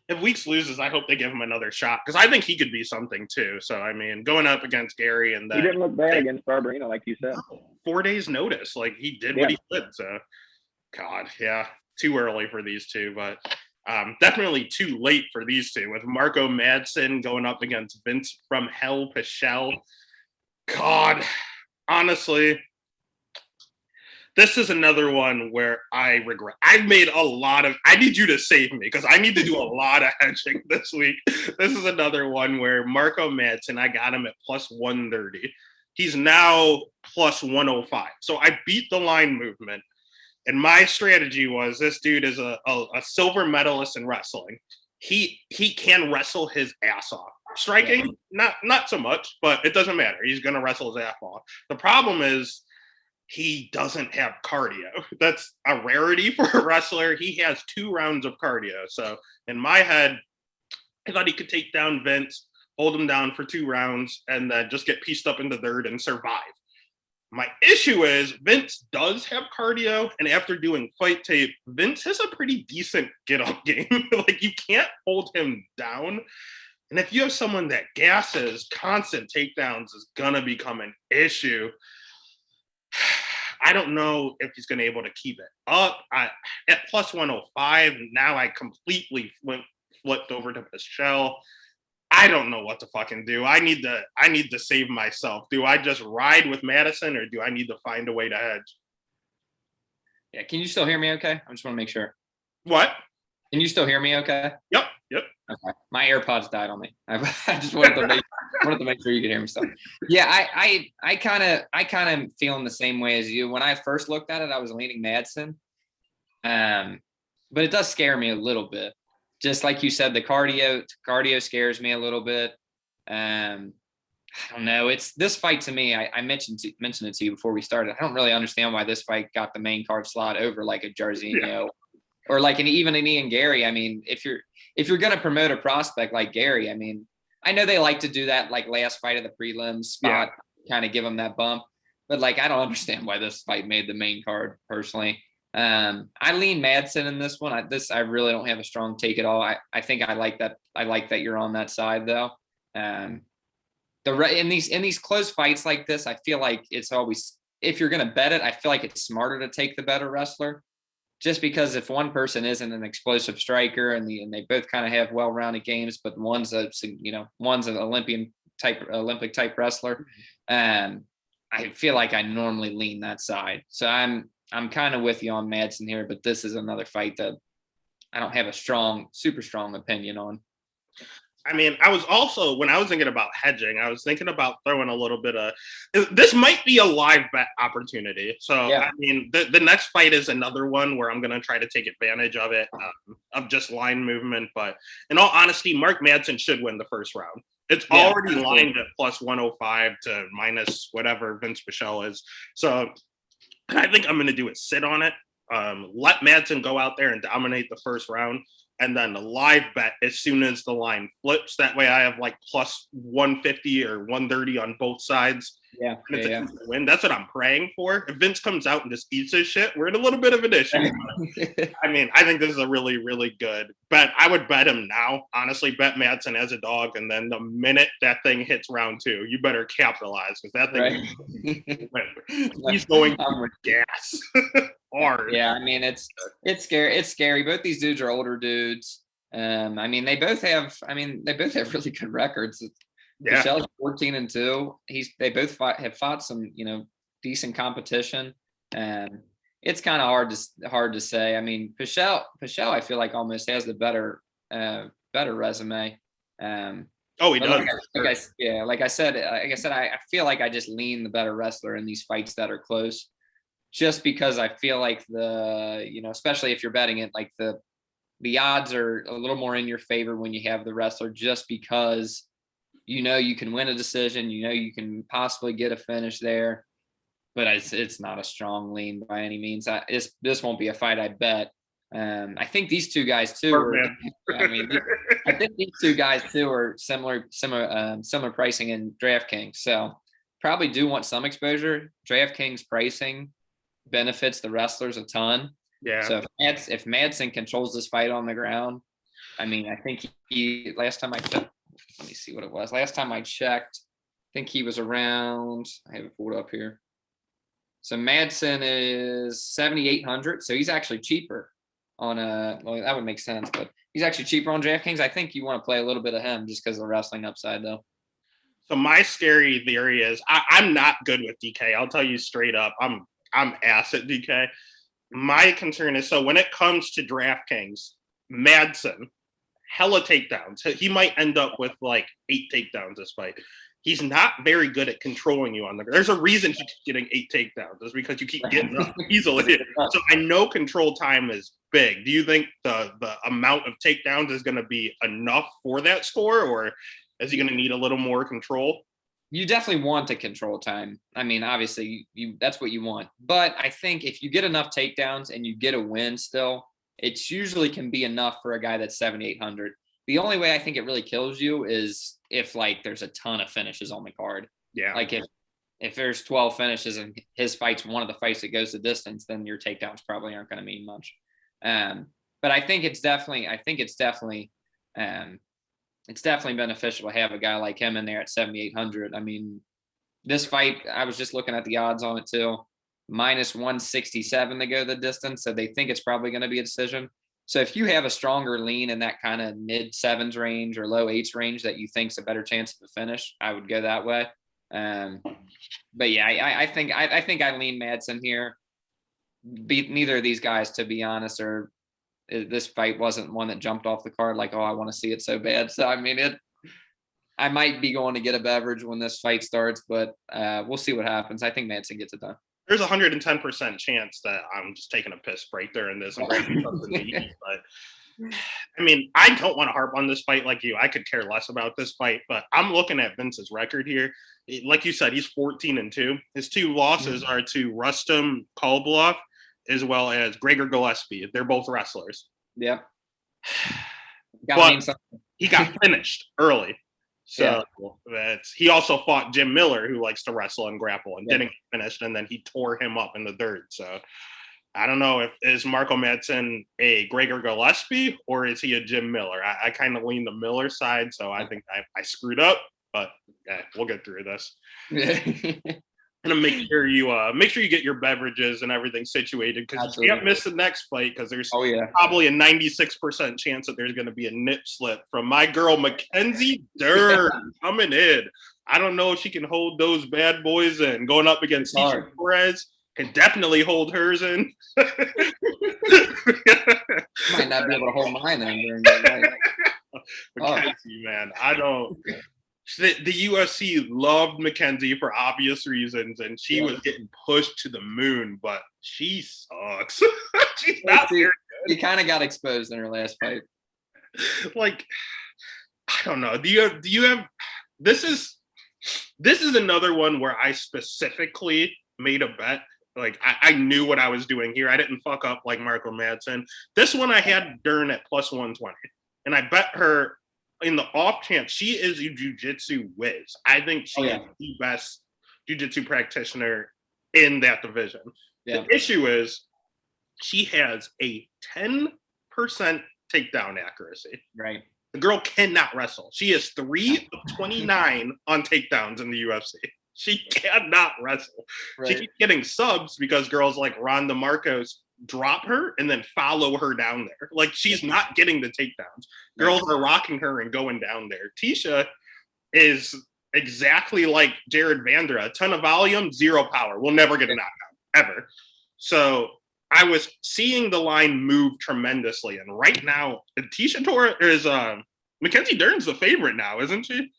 If Weeks loses, I hope they give him another shot because I think he could be something too. So I mean, going up against Gary and he didn't look bad against Barberina, like you said. 4 days notice, like he did what he did. So, God, yeah, too early for these two, but definitely too late for these two with Marco Madsen going up against Vince from Hell Pichel. God, honestly. This is another one where I regret. I need you to save me because I need to do a lot of hedging this week. This is another one where Marco Madsen, I got him at plus 130. He's now plus 105. So I beat the line movement. And my strategy was this dude is a silver medalist in wrestling. He can wrestle his ass off. Striking, not so much, but it doesn't matter. He's going to wrestle his ass off. The problem is, he doesn't have cardio. That's a rarity for a wrestler. He has 2 rounds of cardio. So in my head, I thought he could take down Vince, hold him down for 2 rounds, and then just get pieced up in the third and survive. My issue is Vince does have cardio, and after doing fight tape, Vince has a pretty decent get-up game. Like, you can't hold him down. And if you have someone that gasses, constant takedowns is going to become an issue. I don't know if he's going to be able to keep it up. At plus 105, now I completely flipped over to Pichel. I don't know what to fucking do. I need to save myself. Do I just ride with Madison or do I need to find a way to hedge? Yeah, can you still hear me okay? I just want to make sure. What? Can you still hear me okay? Yep. Yep. Okay. My AirPods died on me. I just wanted to make sure you could hear me stuff. Yeah, I kind of feeling the same way as you. When I first looked at it, I was leaning Madsen. But it does scare me a little bit. Just like you said, the cardio scares me a little bit. I don't know. It's this fight to me. I mentioned it to you before we started. I don't really understand why this fight got the main card slot over like a Jairzinho or like even an Ian Gary. I mean, if you're going to promote a prospect like Gary, I mean, I know they like to do that like last fight of the prelims spot, kind of give them that bump. But like, I don't understand why this fight made the main card personally. I lean Madsen in this one. I really don't have a strong take at all. I think I like that. I like that you're on that side though. In these close fights like this, I feel like it's always, if you're going to bet it, I feel like it's smarter to take the better wrestler, just because if one person isn't an explosive striker and they both kind of have well-rounded games, but one's an Olympic type wrestler, I feel like I normally lean that side. So I'm kind of with you on Madsen here, but this is another fight that I don't have a super strong opinion on. I mean, I was also, when I was thinking about hedging, I was thinking about throwing a little bit of, this might be a live bet opportunity. So, yeah. I mean, the next fight is another one where I'm going to try to take advantage of it, of just line movement. But in all honesty, Mark Madsen should win the first round. It's already lined at plus 105 to minus whatever Vince Pichel is. So I think I'm going to do is sit on it. Let Madsen go out there and dominate the first round. And then the live bet as soon as the line flips. That way I have like plus 150 or 130 on both sides. Yeah. Win. That's what I'm praying for. If Vince comes out and just eats his shit, we're in a little bit of an issue. I mean, I think this is a really, really good bet. I would bet him now. Honestly, bet Madsen as a dog. And then the minute that thing hits round 2, you better capitalize because that thing, he's going with gas. Hard. Yeah, I mean it's scary. It's scary. Both these dudes are older dudes. I mean they both have really good records. Yeah. Michelle's 14-2. They both have fought some, decent competition. And it's kind of hard to say. I mean, Pichel I feel like almost has the better resume. He does. Like I said, I feel like I just lean the better wrestler in these fights that are close. Just because I feel like especially if you're betting it, like the odds are a little more in your favor when you have the wrestler, just because you can win a decision, you can possibly get a finish there, but it's not a strong lean by any means. This won't be a fight I bet. I think these two guys too. I think these two guys too are similar pricing in DraftKings. So probably do want some exposure. DraftKings pricing benefits the wrestlers a ton. Yeah. So if Madsen controls this fight on the ground, I mean, I think last time I checked, let me see what it was. Last time I checked, I think he was around, I have it pulled up here. So Madsen is 7,800. So he's actually cheaper on that would make sense, but he's actually cheaper on DraftKings. I think you want to play a little bit of him just because of the wrestling upside though. So my scary theory is I'm not good with DK. I'll tell you straight up. I'm ass at DK. My concern is, so when it comes to DraftKings, Madsen, hella takedowns. He might end up with like 8 takedowns this fight. He's not very good at controlling you on the ground. There's a reason he keeps getting 8 takedowns. It's because you keep getting up easily. So I know control time is big. Do you think the amount of takedowns is going to be enough for that score, or is he going to need a little more control? You definitely want to control time. I mean, obviously, that's what you want. But I think if you get enough takedowns and you get a win still, it usually can be enough for a guy that's 7,800. The only way I think it really kills you is if, like, there's a ton of finishes on the card. Yeah. Like, if there's 12 finishes and his fight's one of the fights that goes the distance, then your takedowns probably aren't going to mean much. But I think it's definitely beneficial to have a guy like him in there at 7,800. I mean, this fight, I was just looking at the odds on it too, minus 167 to go the distance. So they think it's probably going to be a decision. So if you have a stronger lean in that kind of mid 7s range or low 8s range that you think's a better chance of a finish, I would go that way. But yeah, I think I lean Madsen here. Beat neither of these guys, to be honest, or this fight wasn't one that jumped off the card like, oh, I want to see it so bad. So I mean, I might be going to get a beverage when this fight starts, but we'll see what happens. I think Madsen gets it done. There's 110% chance that I'm just taking a piss break during this and grabbing something to eat. But I mean, I don't want to harp on this fight like you. I could care less about this fight, but I'm looking at Vince's record here. Like you said, he's 14-2. His 2 losses are to Rustam Kolbulov as well as Gregor Gillespie. They're both wrestlers. Yeah. But he got finished early. So he also fought Jim Miller, who likes to wrestle and grapple, and didn't get finished, and then he tore him up in the third. So I don't know is Marco Madsen a Gregor Gillespie or is he a Jim Miller? I kind of lean the Miller side, so I think I screwed up, but we'll get through this. I'm gonna make sure you get your beverages and everything situated because you can't miss the next fight because there's probably a 96% chance that there's gonna be a nip slip from my girl Mackenzie Dern coming in. I don't know if she can hold those bad boys in. Going up against Tisha Torres can definitely hold hers in. Might not be able to hold mine in during that night. Mackenzie, man, I don't. The UFC loved Mackenzie for obvious reasons, and she was getting pushed to the moon, but she sucks. She's not very good. She kind of got exposed in her last fight. Like, I don't know. Do you have this is another one where I specifically made a bet. Like, I knew what I was doing here. I didn't fuck up like Marco Madsen. This one I had Dern at plus 120, and I bet her in the off chance she is a jiu-jitsu whiz. I think she is the best jiu-jitsu practitioner in that division. The issue is she has a 10% takedown accuracy. Right. The girl cannot wrestle. She is 3 of 29 on takedowns in the UFC. She cannot wrestle. Right. She keeps getting subs because girls like Ronda Marcos drop her and then follow her down there. Like, she's not getting the takedowns. Girls are rocking her and going down there. Tisha is exactly like Jared Vandera. A ton of volume, zero power. We'll never get a knockout, ever. So I was seeing the line move tremendously. And right now, Tisha Torres is Mackenzie Dern's the favorite now, isn't she?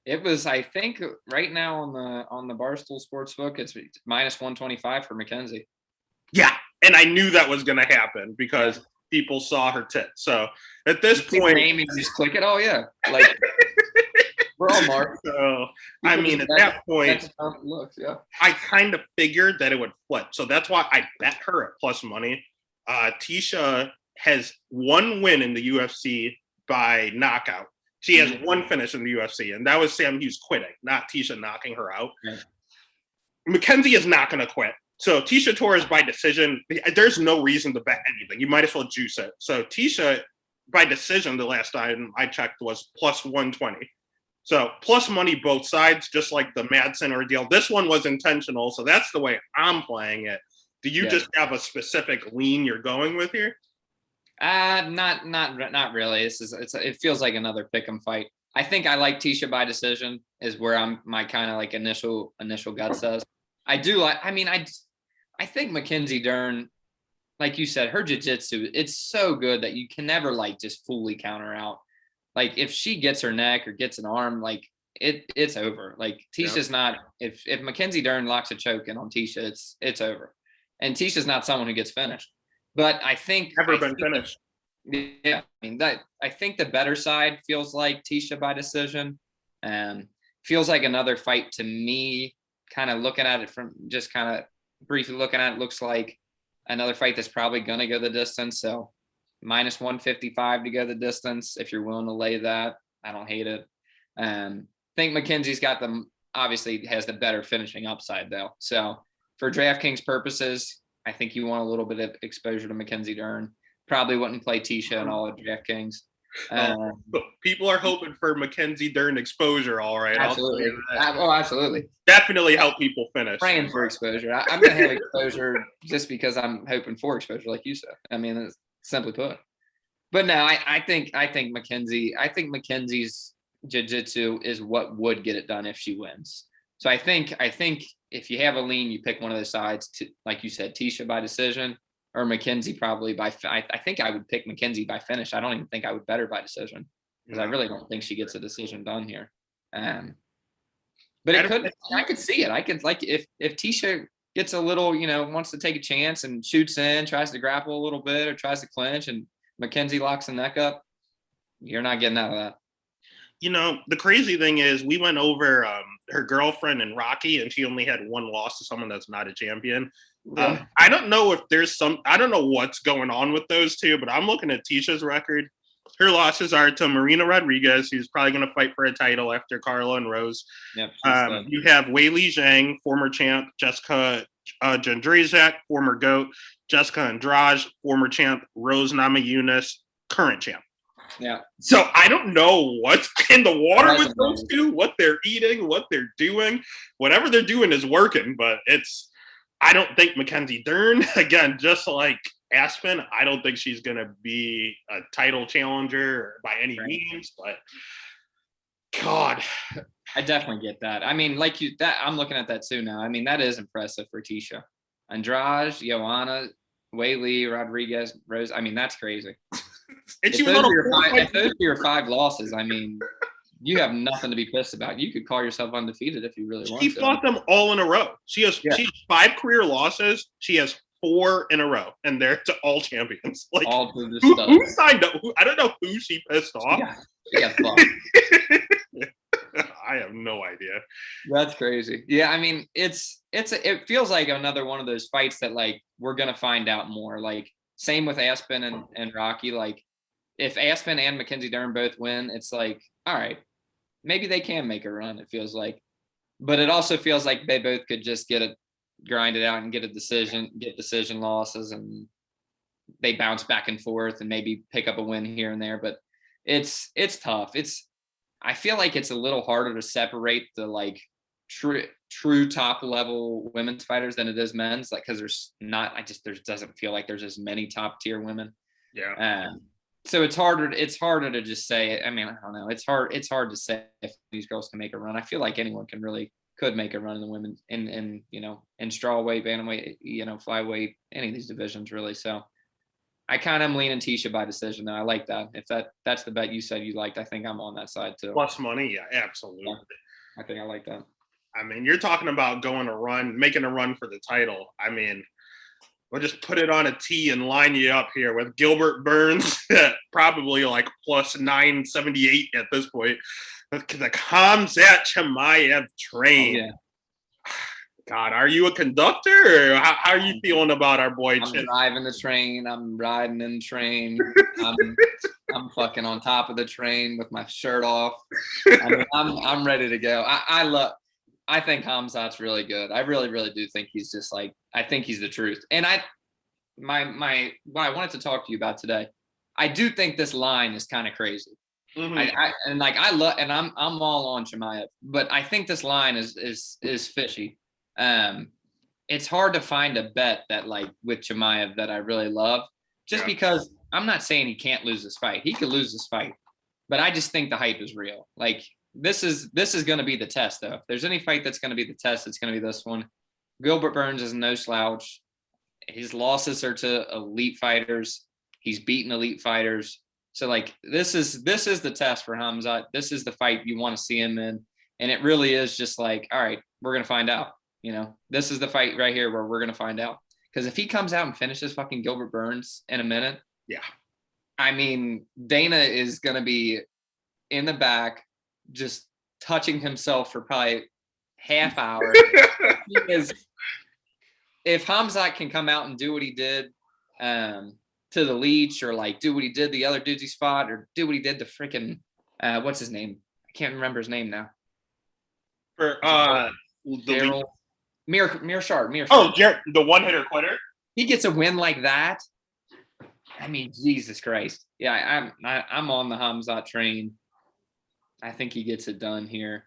It was, I think, right now on the Barstool Sportsbook, it's minus 125 for Mackenzie. Yeah, and I knew that was going to happen because people saw her tits. So at this point, you just click it. Oh yeah, like we're all marked. So I mean, at that point, I kind of figured that it would flip. So that's why I bet her at plus money. Tisha has 1 win in the UFC by knockout. She has 1 finish in the UFC, and that was Sam Hughes quitting, not Tisha knocking her out. Yeah. Mackenzie is not going to quit. So Tisha Torres by decision, there's no reason to bet anything. You might as well juice it. So Tisha by decision, the last time I checked, was plus 120. So plus money both sides, just like the Madsen ordeal. This one was intentional, so that's the way I'm playing it. Do you just have a specific lean you're going with here? Not really. It feels like another pick'em fight. I think I like Tisha by decision is where my kind of like initial gut says. I do like. I mean, I think Mackenzie Dern, like you said, her jiu-jitsu, it's so good that you can never like just fully counter out. Like if she gets her neck or gets an arm, like it's over. Like Tisha's not. If Mackenzie Dern locks a choke in on Tisha, it's over. And Tisha's not someone who gets finished. But I think never been finished. Yeah, I mean that. I think the better side feels like Tisha by decision, and feels like another fight to me. Kind of looking at it from just kind of briefly looking at it, looks like another fight that's probably going to go the distance. So minus 155 to go the distance. If you're willing to lay that, I don't hate it. I think Mackenzie's got obviously has the better finishing upside though. So for DraftKings purposes, I think you want a little bit of exposure to Mackenzie Dern. Probably wouldn't play Tisha and all at DraftKings. People are hoping for Mackenzie Dern exposure, all right. Absolutely. Absolutely. Definitely help people finish. Praying for exposure. I'm going to have exposure just because I'm hoping for exposure, like you said. I mean, it's simply put. But no, I think Mackenzie's jiu-jitsu is what would get it done if she wins. So I think if you have a lean, you pick one of the sides to, like you said, Tisha by decision. or Mackenzie probably I think I would pick Mackenzie by finish. I don't even think I would bet her by decision because I really don't think she gets a decision done here. But I could see it. I could like if Tisha gets a little, wants to take a chance and shoots in, tries to grapple a little bit or tries to clinch and Mackenzie locks the neck up, you're not getting out of that. The crazy thing is we went over her girlfriend and Rocky, and she only had one loss to someone that's not a champion. Yeah. I don't know if I don't know what's going on with those two, but I'm looking at Tisha's record. Her losses are to Marina Rodriguez, who's probably going to fight for a title after Carla and Rose. Yep, you have Weili Zhang, former champ, Jessica Jędrzejczyk, former GOAT, Jessica Andrade, former champ, Rose Namajunas, current champ. Yeah. So I don't know what's in the water with those two, what they're eating, what they're doing. Whatever they're doing is working, but I don't think Mackenzie Dern, again, just like Aspen, I don't think she's going to be a title challenger by any means, but God. I definitely get that. I mean, I'm looking at that too now. I mean, that is impressive for Tisha. Andrade, Joanna, Weili, Rodriguez, Rose. I mean, that's crazy. And if those are your 5 losses, I mean, you have nothing to be pissed about. You could call yourself undefeated if you really want to. She fought them all in a row. She has 5 career losses. She has 4 in a row, and they're to all champions. Like, all to who signed up? I don't know who she pissed off. Yeah, I have no idea. That's crazy. Yeah, I mean, it feels like another one of those fights that like we're gonna find out more. Like same with Aspen and Rocky. Like if Aspen and Mackenzie Dern both win, it's like, all right, maybe they can make a run. It feels like, but it also feels like they both could just grind it out and get decision losses, and they bounce back and forth and maybe pick up a win here and there. But it's tough. I feel like it's a little harder to separate the like true top level women's fighters than it is men's, like because there doesn't feel like there's as many top tier women. Yeah. So it's harder to just say. I mean, I don't know. It's hard to say if these girls can make a run. I feel like anyone could make a run in the women in strawweight, bantamweight, flyweight, any of these divisions really. So I kind of am leaning Tisha by decision though. I like that. If that's the bet you said you liked, I think I'm on that side too. Plus money, yeah, absolutely. Yeah, I think I like that. I mean, you're talking about making a run for the title. I mean, we'll just put it on a tee and line you up here with Gilbert Burns at probably like plus 978 at this point. The Khamzat Chimaev train. Oh, yeah. God, are you a conductor or how are you feeling about our boy? I'm driving the train. I'm riding in the train. I'm fucking on top of the train with my shirt off. I mean, I'm ready to go. I think Khamzat's really good. I really, really do think he's just like, I think he's the truth. And what I wanted to talk to you about today, I do think this line is kind of crazy. Mm-hmm. I'm all on Chimaev, but I think this line is fishy. It's hard to find a bet that like with Chimaev that I really love, just because I'm not saying he can't lose this fight. He could lose this fight, but I just think the hype is real. Like this is going to be the test though. If there's any fight that's going to be the test, it's going to be this one. Gilbert Burns is no slouch. His losses are to elite fighters. He's beaten elite fighters. So like this is the test for Khamzat. This is the fight you want to see him in. And it really is just like, all right, we're going to find out. This is the fight right here where we're going to find out. Because if he comes out and finishes fucking Gilbert Burns in a minute, I mean, Dana is going to be in the back just touching himself for probably half hour. Because if Khamzat can come out and do what he did to the Leech, or like do what he did the other dudes he's fought, or do what he did to freaking what's his name? I can't remember his name now. For Meerschaert. Oh, the one-hitter quitter. He gets a win like that. I mean, Jesus Christ. Yeah, I'm on the Khamzat train. I think he gets it done here.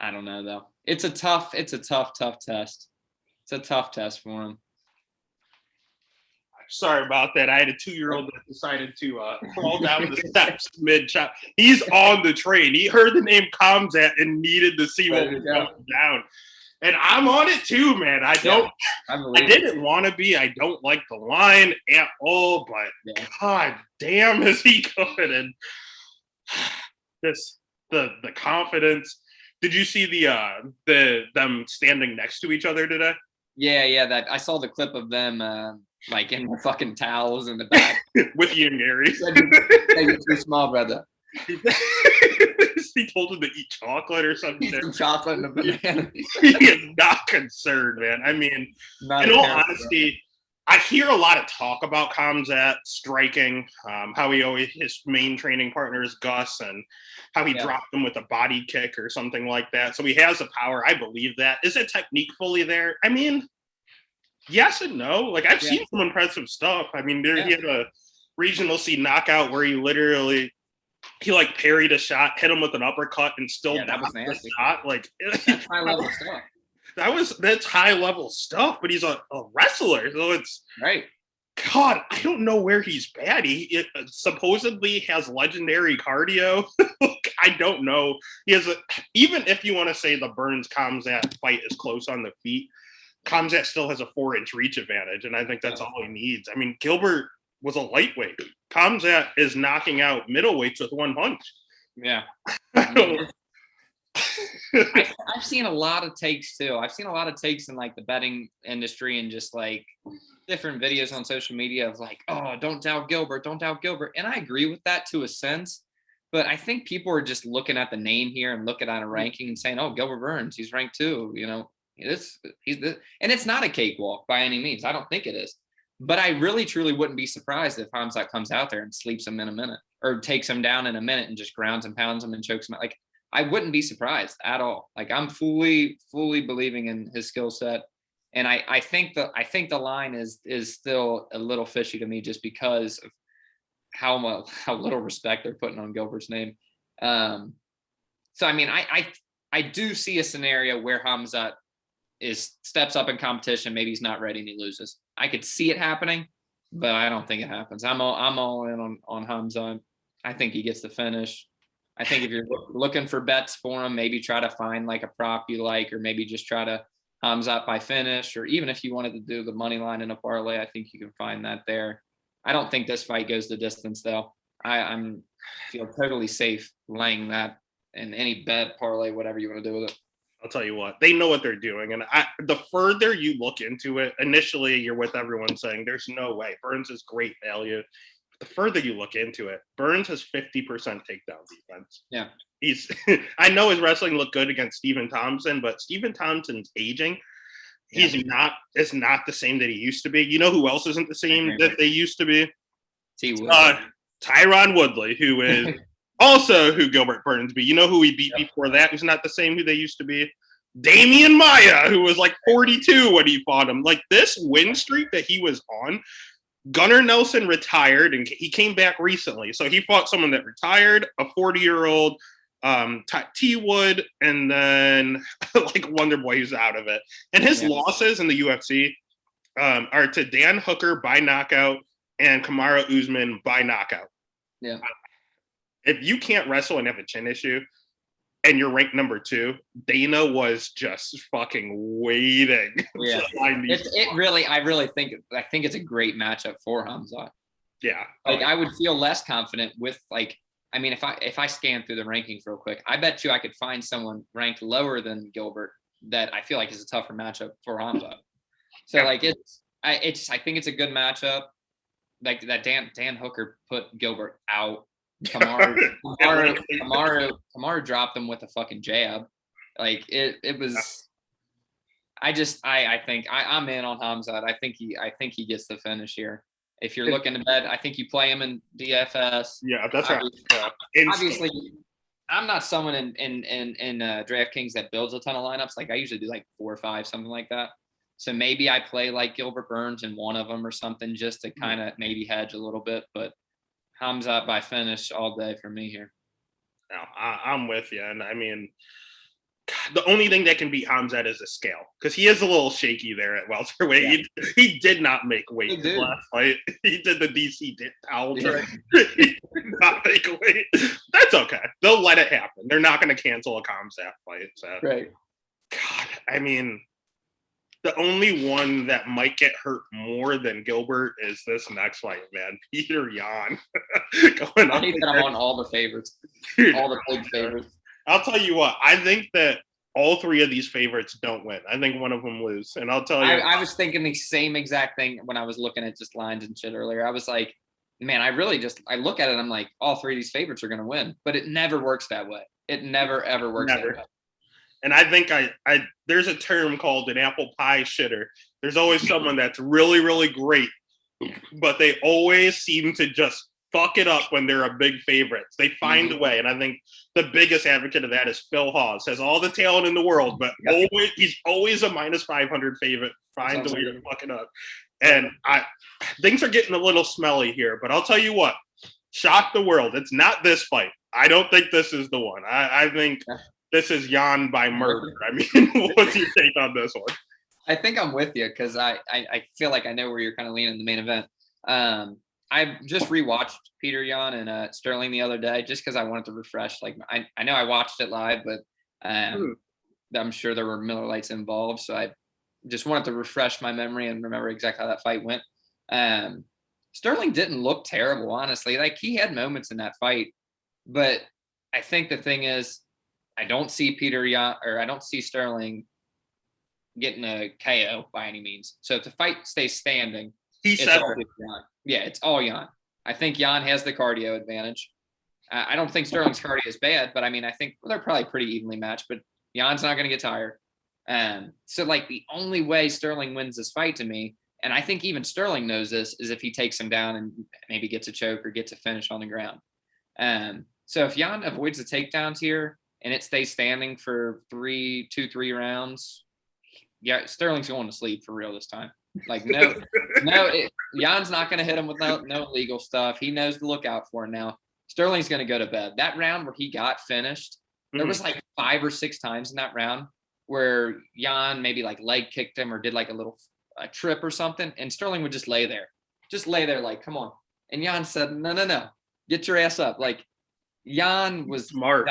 I don't know though. It's a tough test. It's a tough test for him. Sorry about that. I had a 2-year-old that decided to fall down the steps mid-chop. He's on the train. He heard the name Khamzat and needed to see what was going down. And I'm on it too, man. I didn't want to be. I don't like the line at all, but God damn is he good. And the confidence. Did you see them standing next to each other today? Yeah. That I saw the clip of them like in the fucking towels in the back with Ian Gary. You're too small, brother. He told him to eat chocolate or something. Some chocolate and a banana. He is not concerned, man. I mean, in all honesty, I hear a lot of talk about Khamzat striking, how his main training partner is Gus, and how he dropped him with a body kick or something like that. So he has the power. I believe that. Is it technique fully there? I mean, yes and no. Like, I've seen some impressive stuff. I mean, he had a regional C knockout where he like parried a shot, hit him with an uppercut, and still that was nasty. Shot. Like, that's high level stuff. That's high level stuff, but he's a wrestler, so it's right. God, I don't know where he's bad. He supposedly has legendary cardio. I don't know. He has even if you want to say the Burns Khamzat fight is close on the feet, Khamzat still has a 4-inch reach advantage, and I think that's all he needs. I mean, Gilbert was a lightweight. Khamzat is knocking out middleweights with one punch. Yeah. I've seen a lot of takes too. I've seen a lot of takes in like the betting industry and just like different videos on social media of like, oh, don't doubt Gilbert. And I agree with that to a sense. But I think people are just looking at the name here and looking at a ranking and saying, oh, Gilbert Burns, he's ranked 2. You know, and it's not a cakewalk by any means. I don't think it is. But I really, truly wouldn't be surprised if Khamzat comes out there and sleeps him in a minute or takes him down in a minute and just grounds and pounds him and chokes him out. Like, I wouldn't be surprised at all. Like, I'm fully believing in his skill set. And I think the line is still a little fishy to me just because of how little respect they're putting on Gilbert's name. So, I mean, I do see a scenario where Khamzat steps up in competition. Maybe he's not ready and he loses. I could see it happening, but I don't think it happens. I'm all in on Khamzat. I think he gets the finish. I think if you're looking for bets for him, maybe try to find like a prop you like, or maybe just try to Khamzat by finish, or even if you wanted to do the money line in a parlay, I think you can find that there. I don't think this fight goes the distance though. I feel totally safe laying that in any bet, parlay, whatever you want to do with it. I'll tell you what, they know what they're doing. And the further you look into it, initially you're with everyone saying there's no way. Burns is great value. But the further you look into it, Burns has 50% takedown defense. Yeah. I know his wrestling looked good against Stephen Thompson, but Stephen Thompson's aging. It's not the same that he used to be. You know who else isn't the same that they used to be? Tyron Woodley, who is also who Gilbert Burns beat. You know who he beat before that? Who's not the same who they used to be? Damian Maia, who was like 42 when he fought him. Like, this win streak that he was on, Gunnar Nelson retired and he came back recently. So he fought someone that retired, a 40-year-old T Wood, and then like Wonder Boy who's out of it. And his losses in the UFC are to Dan Hooker by knockout and Kamaru Usman by knockout. Yeah. If you can't wrestle and have a chin issue and you're ranked number 2, Dana was just fucking waiting. Yeah. I really think it's a great matchup for Khamzat. Yeah. Like, I would feel less confident with like, I mean, if I scan through the rankings real quick, I bet you I could find someone ranked lower than Gilbert that I feel like is a tougher matchup for Khamzat. So like I think it's a good matchup. Like that Dan Hooker put Gilbert out. Kamaru dropped him with a fucking jab. Like it was. I think I'm in on Khamzat. I think he gets the finish here. If you're looking to bet, I think you play him in DFS. Yeah, that's right. Obviously, I'm not someone in DraftKings that builds a ton of lineups. Like, I usually do like 4 or 5, something like that. So maybe I play like Gilbert Burns in one of them or something just to kind of maybe hedge a little bit. But Khamzat by finish all day for me here. No, I'm with you. And I mean, the only thing that can beat Khamzat is the scale, because he is a little shaky there at welterweight. Yeah. He did not make weight in the last fight. He did the DC towel trick. He did not make weight. That's okay. They'll let it happen. They're not going to cancel a Khamzat fight. So. Right. God, I mean, the only one that might get hurt more than Gilbert is this next fight, man. Peter Yan going I up hate that I'm on all the favorites, Dude, all the big favorites. I'll tell you what. I think that all three of these favorites don't win. I think one of them lose, and I'll tell you. I was thinking the same exact thing when I was looking at just lines and shit earlier. I was like, man, I look at it, I'm like, all three of these favorites are going to win, but it never works that way. It never ever works Never. that way. And I think I there's a term called an apple pie shitter. There's always someone that's really, really great, but they always seem to just fuck it up when they're a big favorite. They find a way. And I think the biggest advocate of that is Phil Hawes. Has all the talent in the world, but he's always a minus 500 favorite. Finds a way to fuck it up. And things are getting a little smelly here, but I'll tell you what, shock the world. It's not this fight. I don't think this is the one. I think this is Jan by murder. I mean, what's your take on this one? I think I'm with you because I feel like I know where you're kind of leaning in the main event. I just rewatched Peter Yan and Sterling the other day just because I wanted to refresh. Like I know I watched it live, but I'm sure there were Miller Lights involved, so I just wanted to refresh my memory and remember exactly how that fight went. Sterling didn't look terrible, honestly. Like he had moments in that fight, but I think the thing is, I don't see I don't see Sterling getting a KO by any means. So if the fight stays standing, it's all Yan. Yeah, it's all Yan. I think Yan has the cardio advantage. I don't think Sterling's cardio is bad, but I mean, I think they're probably pretty evenly matched, but Jan's not going to get tired. So like the only way Sterling wins this fight to me, and I think even Sterling knows this, is if he takes him down and maybe gets a choke or gets a finish on the ground. So if Yan avoids the takedowns here and it stays standing for 3 rounds, yeah, Sterling's going to sleep for real this time. Like Jan's not going to hit him with no illegal stuff. He knows to look out for it now. Sterling's going to go to bed. That round where he got finished, there was like 5 or 6 times in that round where Yan maybe like leg kicked him or did like a little trip or something, and Sterling would just lay there like, come on. And Yan said, no, get your ass up. Like Yan was smart.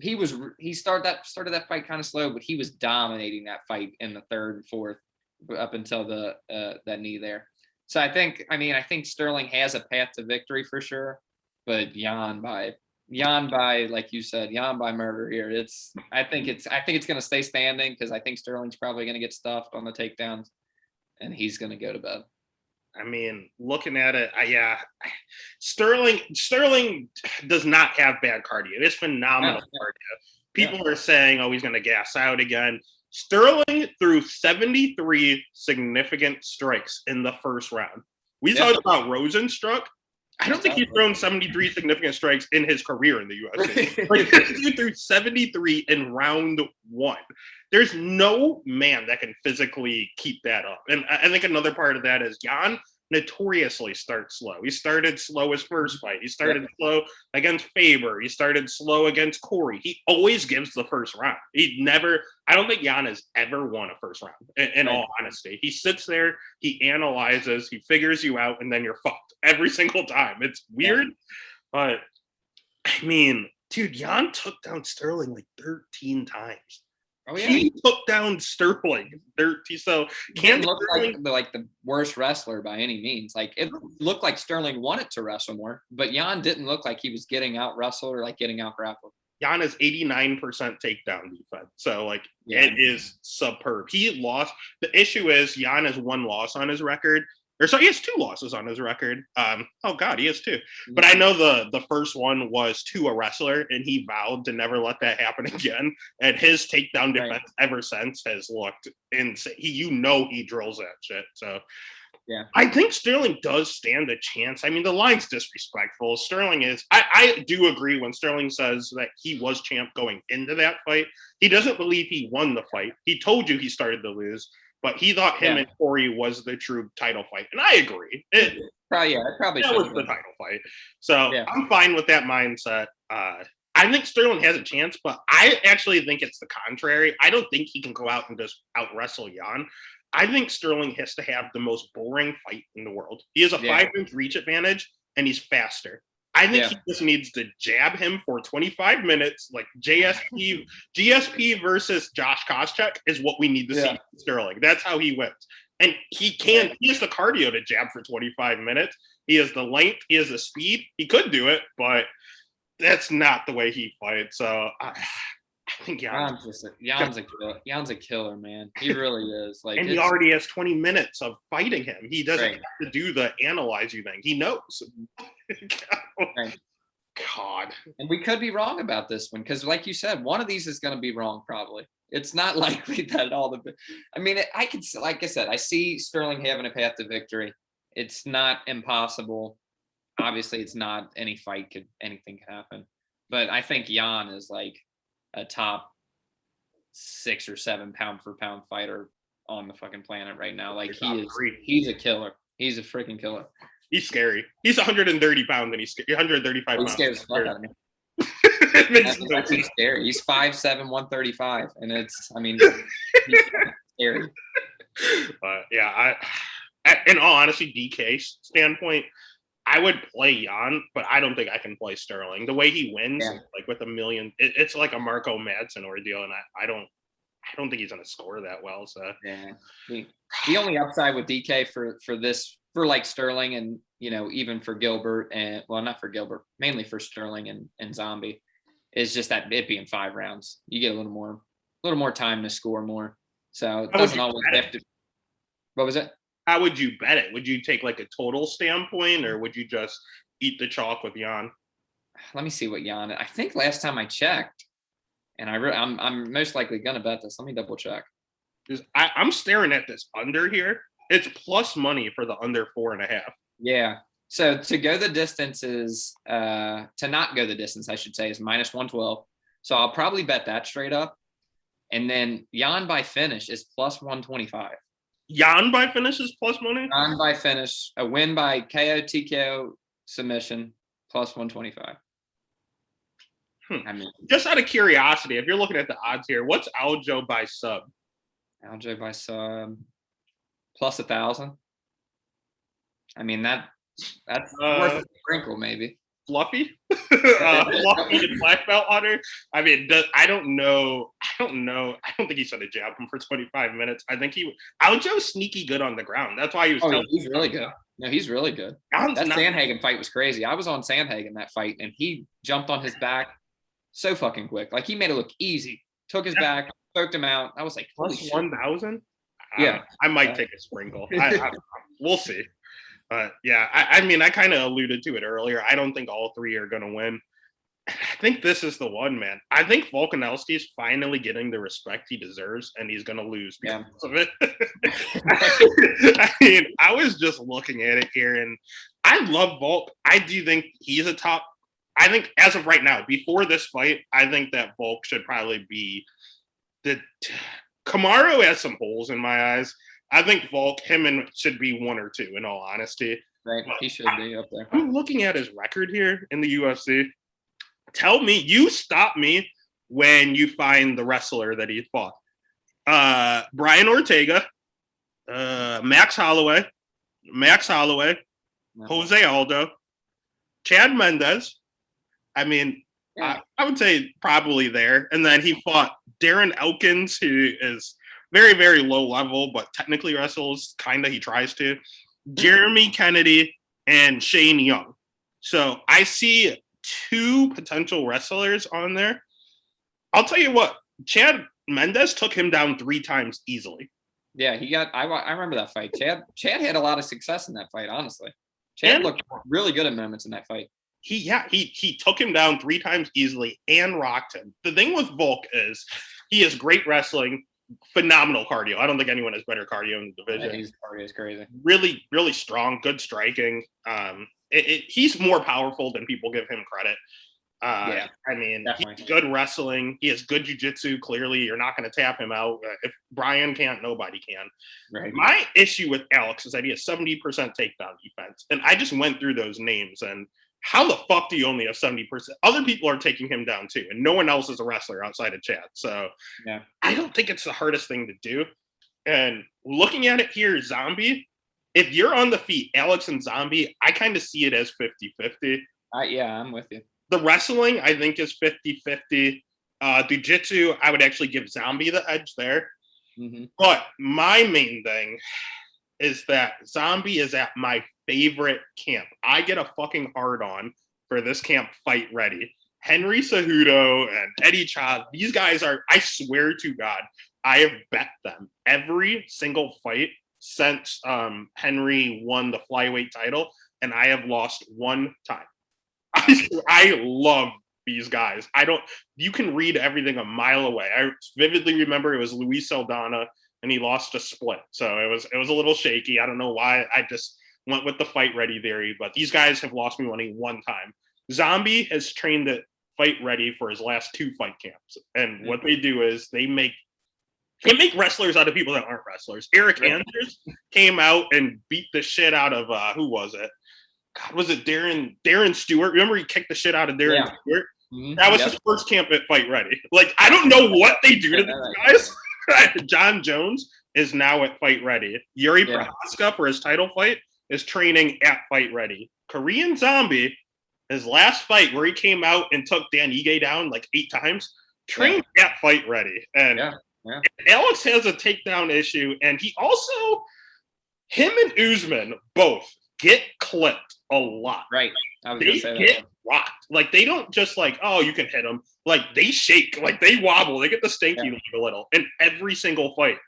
He started that fight kind of slow, but he was dominating that fight in the third and fourth up until that knee there. So I think Sterling has a path to victory for sure, but Yan by like you said, Yan by murder here. I think it's going to stay standing because I think Sterling's probably going to get stuffed on the takedowns, and he's going to go to bed. I mean, looking at it, Sterling does not have bad cardio. It's phenomenal cardio. People are saying, oh, he's going to gas out again. Sterling threw 73 significant strikes in the first round. We talked about Rosenstruck. I don't think he's thrown 73 significant strikes in his career in the UFC. Like, he threw 73 in round 1. There's no man that can physically keep that up. And I think another part of that is Yan notoriously starts slow. He started slow his first fight. He started slow against Faber. He started slow against Corey. He always gives the first round. I don't think Yan has ever won a first round, in all honesty. He sits there, he analyzes, he figures you out, and then you're fucked every single time. It's weird, but I mean, dude, Yan took down Sterling like 13 times. Oh, yeah. He took down Sterling 13. So can't look like the worst wrestler by any means. Like it looked like Sterling wanted to wrestle more, but Yan didn't look like he was getting out wrestled or like getting out grappled. Yan is 89% takedown defense. So like it is superb. He lost. The issue is Yan has 1 loss on his record. He has 2 losses on his record. Oh God, he has 2. But I know the first one was to a wrestler, and he vowed to never let that happen again. And his takedown defense ever since has looked insane. He drills that shit. So yeah, I think Sterling does stand a chance. I mean, the line's disrespectful. Sterling is. I do agree when Sterling says that he was champ going into that fight. He doesn't believe he won the fight. He told you he started to lose. But he thought him and Corey was the true title fight. And I agree. It probably was the title fight. So I'm fine with that mindset. I think Sterling has a chance, but I actually think it's the contrary. I don't think he can go out and just out-wrestle Yan. I think Sterling has to have the most boring fight in the world. He has a 5-inch reach advantage, and he's faster. I think he just needs to jab him for 25 minutes, like GSP versus Josh Koscheck is what we need to see Sterling. That's how he wins. And he has the cardio to jab for 25 minutes. He has the length, he has the speed. He could do it, but that's not the way he fights. So I think Jan's a killer, man. He really is. Like, and he already has 20 minutes of fighting him. He doesn't have to do the analyze you thing. He knows. Right. God. And we could be wrong about this one because, like you said, one of these is going to be wrong. Probably, it's not likely that all the. I mean, I could, like I said, I see Sterling having a path to victory. It's not impossible. Obviously, it's not any fight anything can happen. But I think Jan is like a top 6 or 7 pound for pound fighter on the fucking planet right now. Like he's a killer. He's a freaking killer. He's scary. He's 130 pounds and he's 135 pounds. He scares the fuck out of me. He's scary. He's 5'7", 135, and it's. I mean, he's scary. But yeah, in all honesty, DK standpoint, I would play Jan, but I don't think I can play Sterling. The way he wins, like with a million, it's like a Marco Madsen ordeal, and I don't think he's going to score that well. So the only upside with DK for like Sterling and even for Gilbert and not for Gilbert, mainly for Sterling and Zombie, is just that it being 5 rounds. You get a little more time to score more. So it doesn't always have to. What was it? How would you bet it? Would you take like a total standpoint, or would you just eat the chalk with Jan? Let me see what Jan. I think last time I checked, and I'm most likely gonna bet this. Let me double check. I'm staring at this under here. It's plus money for the under 4.5. Yeah. So to go the distance is to not go the distance, I should say, is minus 112. So I'll probably bet that straight up. And then Jan by finish is plus 125. Jan by finish is plus money? Jan by finish, a win by KO, TKO, submission, plus 125. I mean, just out of curiosity, if you're looking at the odds here, what's Aljo by sub? Aljo by sub, plus 1,000. I mean, that's worth a sprinkle, maybe. Fluffy? Fluffy and black belt honor? I mean, I don't know. I don't think he's going to jab him for 25 minutes. I think Aljo's sneaky good on the ground. That's why he was. He's really good. No, he's really good. That Sandhagen fight was crazy. I was on Sandhagen that fight, and he jumped on his back so fucking quick. Like, he made it look easy. Took his back, choked him out. I was like, plus 1,000? Yeah. I might take a sprinkle. We'll see. But yeah, I mean, I kind of alluded to it earlier. I don't think all 3 are going to win. I think this is the one, man. I think Volkanovski is finally getting the respect he deserves, and he's going to lose because of it. I mean, I was just looking at it here, and I love Volk. I do think he's a top. I think as of right now, before this fight, I think that Volk should probably be Kamaru has some holes in my eyes. I think Volk, should be 1 or 2, in all honesty. Right, he should be up there. I'm looking at his record here in the UFC. Stop me when you find the wrestler that he fought. Brian Ortega, Max Holloway, Jose Aldo, Chad Mendez. I mean, I would say probably there. And then he fought Darren Elkins, who is very, very low level, but technically wrestles, he tries to. Jeremy Kennedy and Shane Young. So I see 2 potential wrestlers on there. I'll tell you what, Chad Mendez took him down 3 times easily. Yeah, I remember that fight. Chad had a lot of success in that fight, honestly. Chad looked really good at moments in that fight. He took him down 3 times easily and rocked him. The thing with Volk is he has great wrestling, phenomenal cardio. I don't think anyone has better cardio in the division. His cardio is crazy. Really, really strong, good striking. He's more powerful than people give him credit. I mean, definitely. He's good wrestling. He has good jiu-jitsu. Clearly, you're not going to tap him out. If Brian can't, nobody can. Right. My issue with Alex is that he has 70% takedown defense. And I just went through those names, and how the fuck do you only have 70%? Other people are taking him down too, and no one else is a wrestler outside of Chad. So I don't think it's the hardest thing to do. And looking at it here, Zombie, if you're on the feet, Alex and Zombie, I kind of see it as 50-50. Yeah, I'm with you. The wrestling, I think, is 50-50. Jiu-jitsu, I would actually give Zombie the edge there. Mm-hmm. But my main thing is that Zombie is at my favorite camp. I get a fucking hard on for this camp, Fight Ready. Henry Cejudo and Eddie Chaz, these guys are, I swear to God, I have bet them every single fight since Henry won the flyweight title, and I have lost one time. I love these guys. You can read everything a mile away. I vividly remember it was Luis Saldana and he lost a split. So it was a little shaky. I don't know why. I just went with the Fight Ready theory, but these guys have lost me money one time. Zombie has trained at Fight Ready for his last 2 fight camps. And what they do is they make wrestlers out of people that aren't wrestlers. Eric Anders came out and beat the shit out of who was it? God, was it Darren Stewart? Remember he kicked the shit out of Darren Stewart? Mm-hmm. That was his first camp at Fight Ready. Like, I don't know what they do to these guys. John Jones is now at Fight Ready. Yuri Prohaska, for his title fight, is training at Fight Ready. Korean Zombie, his last fight where he came out and took Dan Ige down like 8 times, trained at Fight Ready. And Alex has a takedown issue, and he also, him and Usman both get clipped a lot. Right. I was they get rocked. Like, they don't just like, oh, you can hit them. Like, they shake. Like, they wobble. They get the stinky a little in every single fight.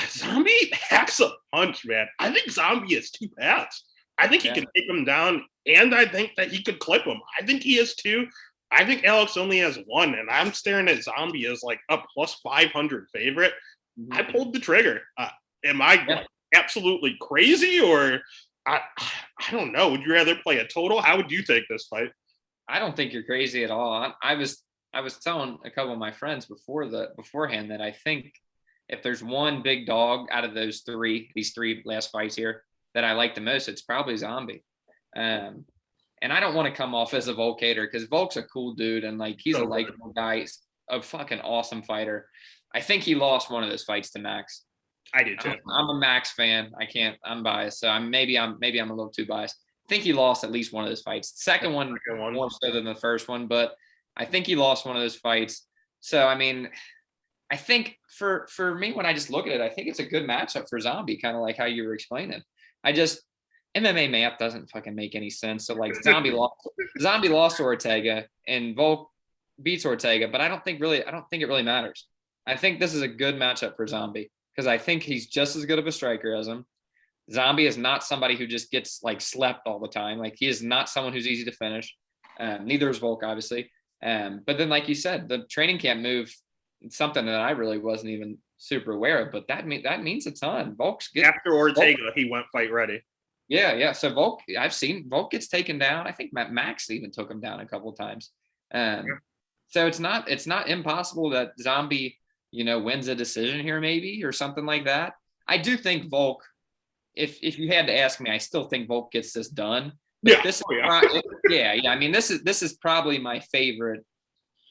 Zombie packs a punch, man. I think Zombie is 2 paths. I think he can take him down, and I think that he could clip him. I think he has 2. I think Alex only has 1, and I'm staring at Zombie as like a plus 500 favorite. Mm-hmm. I pulled the trigger. Am I like, absolutely crazy, or I don't know. Would you rather play a total? How would you take this fight? I don't think you're crazy at all. I was telling a couple of my friends beforehand that I think if there's one big dog out of these 3 last fights here that I like the most, it's probably Zombie. And I don't want to come off as a Volk hater, because Volk's a cool dude and like he's a likable guy. He's a fucking awesome fighter. I think he lost one of those fights to Max. I did too. I'm a Max fan. I'm biased, so maybe I'm a little too biased. I think he lost at least one of those fights. Second one more so than the first one, but I think he lost one of those fights. So I mean, I think for me, when I just look at it, I think it's a good matchup for Zombie, kind of like how you were explaining. MMA math doesn't fucking make any sense. So like Zombie lost to Ortega and Volk beats Ortega, but I don't think it really matters. I think this is a good matchup for Zombie, because I think he's just as good of a striker as him. Zombie is not somebody who just gets like slept all the time. Like, he is not someone who's easy to finish. Neither is Volk, obviously. But then, like you said, the training camp move, something that I really wasn't even super aware of, but that means a ton. After Ortega, he went Fight Ready. Yeah. So Volk, I've seen Volk gets taken down. I think Max even took him down a couple of times. So it's not impossible that Zombie, wins a decision here, maybe, or something like that. I do think Volk, if you had to ask me, I still think Volk gets this done. But I mean, this is probably my favorite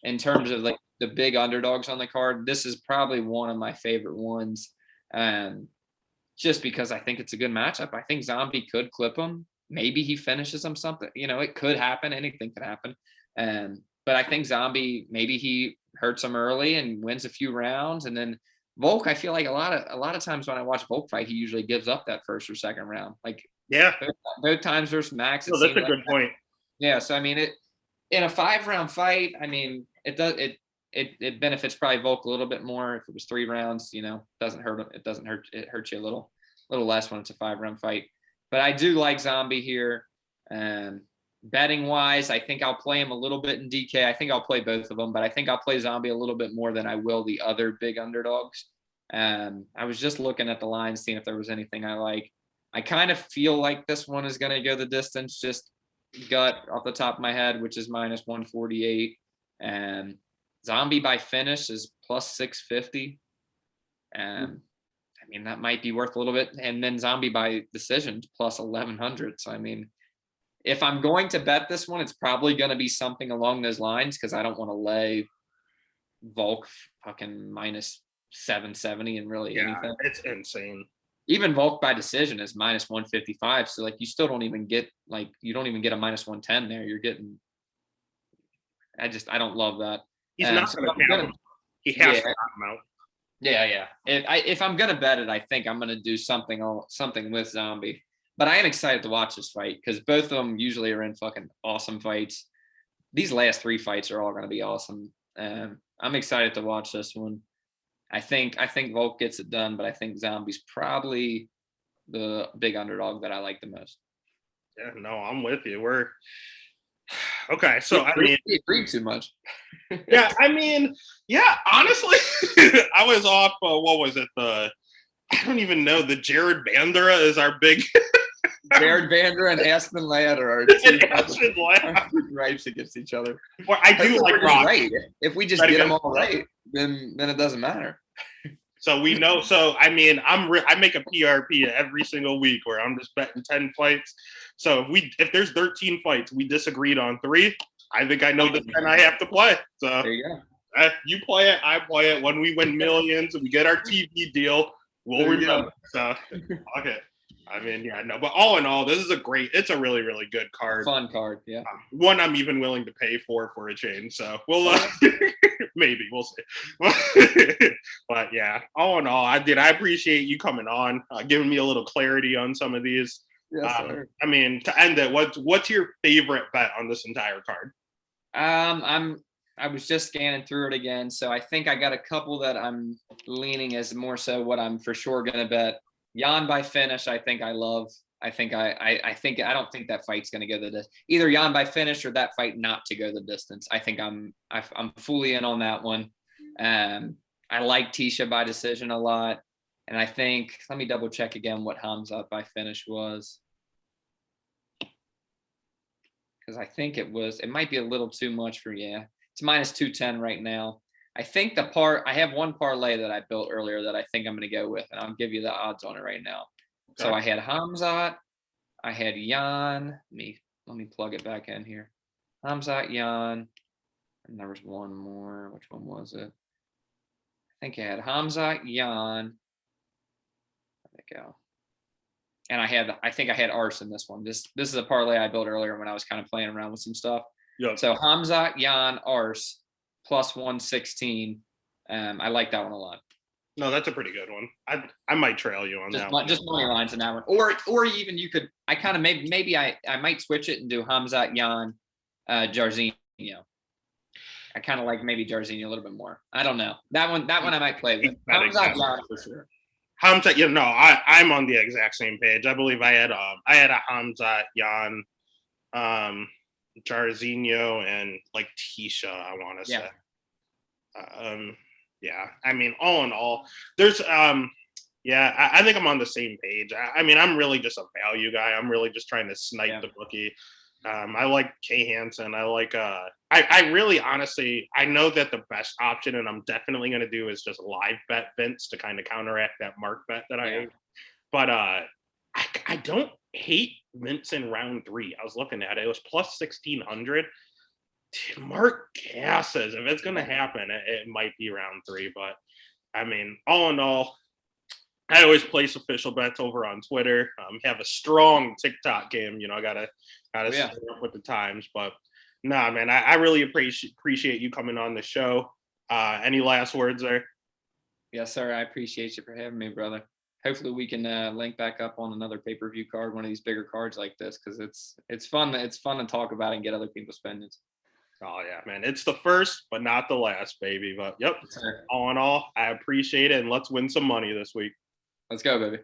in terms of like the big underdogs on the card. This is probably one of my favorite ones. Just because I think it's a good matchup. I think Zombie could clip him. Maybe he finishes him something. It could happen. Anything could happen. But I think Zombie, maybe he hurts him early and wins a few rounds. And then Volk, I feel like a lot of times when I watch Volk fight, he usually gives up that first or second round. Like, both times versus Max. That's a good point. Yeah. So I mean, in a 5-round fight, I mean, it benefits probably Volk a little bit more. If it was 3 rounds, doesn't hurt him. It doesn't hurt. It hurts you a little less when it's a 5-round fight. But I do like Zombie here. Betting wise, I think I'll play him a little bit in DK. I think I'll play both of them, but I think I'll play Zombie a little bit more than I will the other big underdogs. I was just looking at the lines, seeing if there was anything I like. I kind of feel like this one is going to go the distance, just gut off the top of my head, which is minus 148. And Zombie by finish is plus 650. I mean, that might be worth a little bit. And then Zombie by decision plus 1100. So, I mean, if I'm going to bet this one, it's probably going to be something along those lines, because I don't want to lay Volk fucking minus 770 and really anything. It's insane. even Volk by decision is minus 155. So like you still don't even get a minus 110 there. You're getting. I don't love that. He's not So going to count him. He has yeah. to knock him out. Yeah. If I'm gonna bet it, I think I'm gonna do something with Zombie. But I am excited to watch this fight because both of them usually are in fucking awesome fights. These last 3 fights are all gonna be awesome. I'm excited to watch this one. I think Volk gets it done, but I think Zombie's probably the big underdog that I like the most. Yeah, no, I'm with you. We're okay. So I mean, we agreed too much. yeah, I mean, yeah. Honestly, I was off. What was it? I don't even know. The Jared Bandera is our big. Jared Vander and Aspen Ladd are our two gripes against each other. Well, I do like Rock. Right. If we just get them all right, then it doesn't matter. So we know. So I mean, I make a PRP every single week where I'm just betting 10 fights. So if there's 13 fights, we disagreed on 3. I think I know the 10 I have to play. So there you go. You play it, I play it. When we win millions and we get our TV deal, we'll remember. So okay. I mean, yeah, no, but all in all, it's a really, really good card. Fun card, yeah. One I'm even willing to pay for a change. So we'll maybe we'll see. But yeah, all in all, I appreciate you coming on, giving me a little clarity on some of these. Yes, sir. I mean, to end it, what's your favorite bet on this entire card? I was just scanning through it again, so I think I got a couple that I'm leaning as more so what I'm for sure gonna bet. Jan by finish, I think I love. I don't think that fight's going to go the distance. Either Jan by finish or that fight not to go the distance. I think I'm fully in on that one. I like Tisha by decision a lot, and I think let me double check again what Hamzat by finish was, because I think it might be a little too much for It's minus 210 right now. I think I have one parlay that I built earlier that I think I'm going to go with, and I'll give you the odds on it right now. Okay. So I had Hamzat, I had Jan. Let me plug it back in here. Hamzat, Jan, and there was one more. Which one was it? I think I had Hamzat, Jan. There we go. And I think I had Ars in this one. This is a parlay I built earlier when I was kind of playing around with some stuff. Yep. So Hamzat, Jan, Ars. Plus 116. I like that one a lot. No, that's a pretty good one. I might trail you on that one. Just money lines in that one. Or even you could, I kind of maybe I might switch it and do Hamzat, Jan, Jairzinho. I kind of like maybe Jairzinho a little bit more. I don't know. That one I might play with. Hamzat, Jan for sure. Hamzat, I'm on the exact same page. I believe I had a Hamzat, Jan, Jairzinho, and like Tisha, I want to say. Yeah. I mean, all in all, there's I think I'm on the same page. I mean, I'm really just a value guy. I'm really just trying to snipe the bookie. I like Kay Hansen. I like I really honestly, I know that the best option, and I'm definitely going to do, is just live bet Vince to kind of counteract that mark bet that I hate. But I don't hate Vince in round 3. I was looking at it. It was plus 1,600. Mark gasses. If it's going to happen, it might be round 3. But I mean, all in all, I always place official bets over on Twitter. Have a strong TikTok game. I gotta stay up with the times. But nah, man, I really appreciate you coming on the show. Any last words there? Yes, sir. I appreciate you for having me, brother. Hopefully we can link back up on another pay-per-view card, one of these bigger cards like this, because it's fun. It's fun to talk about and get other people's opinions. Oh yeah, man. It's the first, but not the last, baby. But yep. All in all, I appreciate it, and let's win some money this week. Let's go, baby.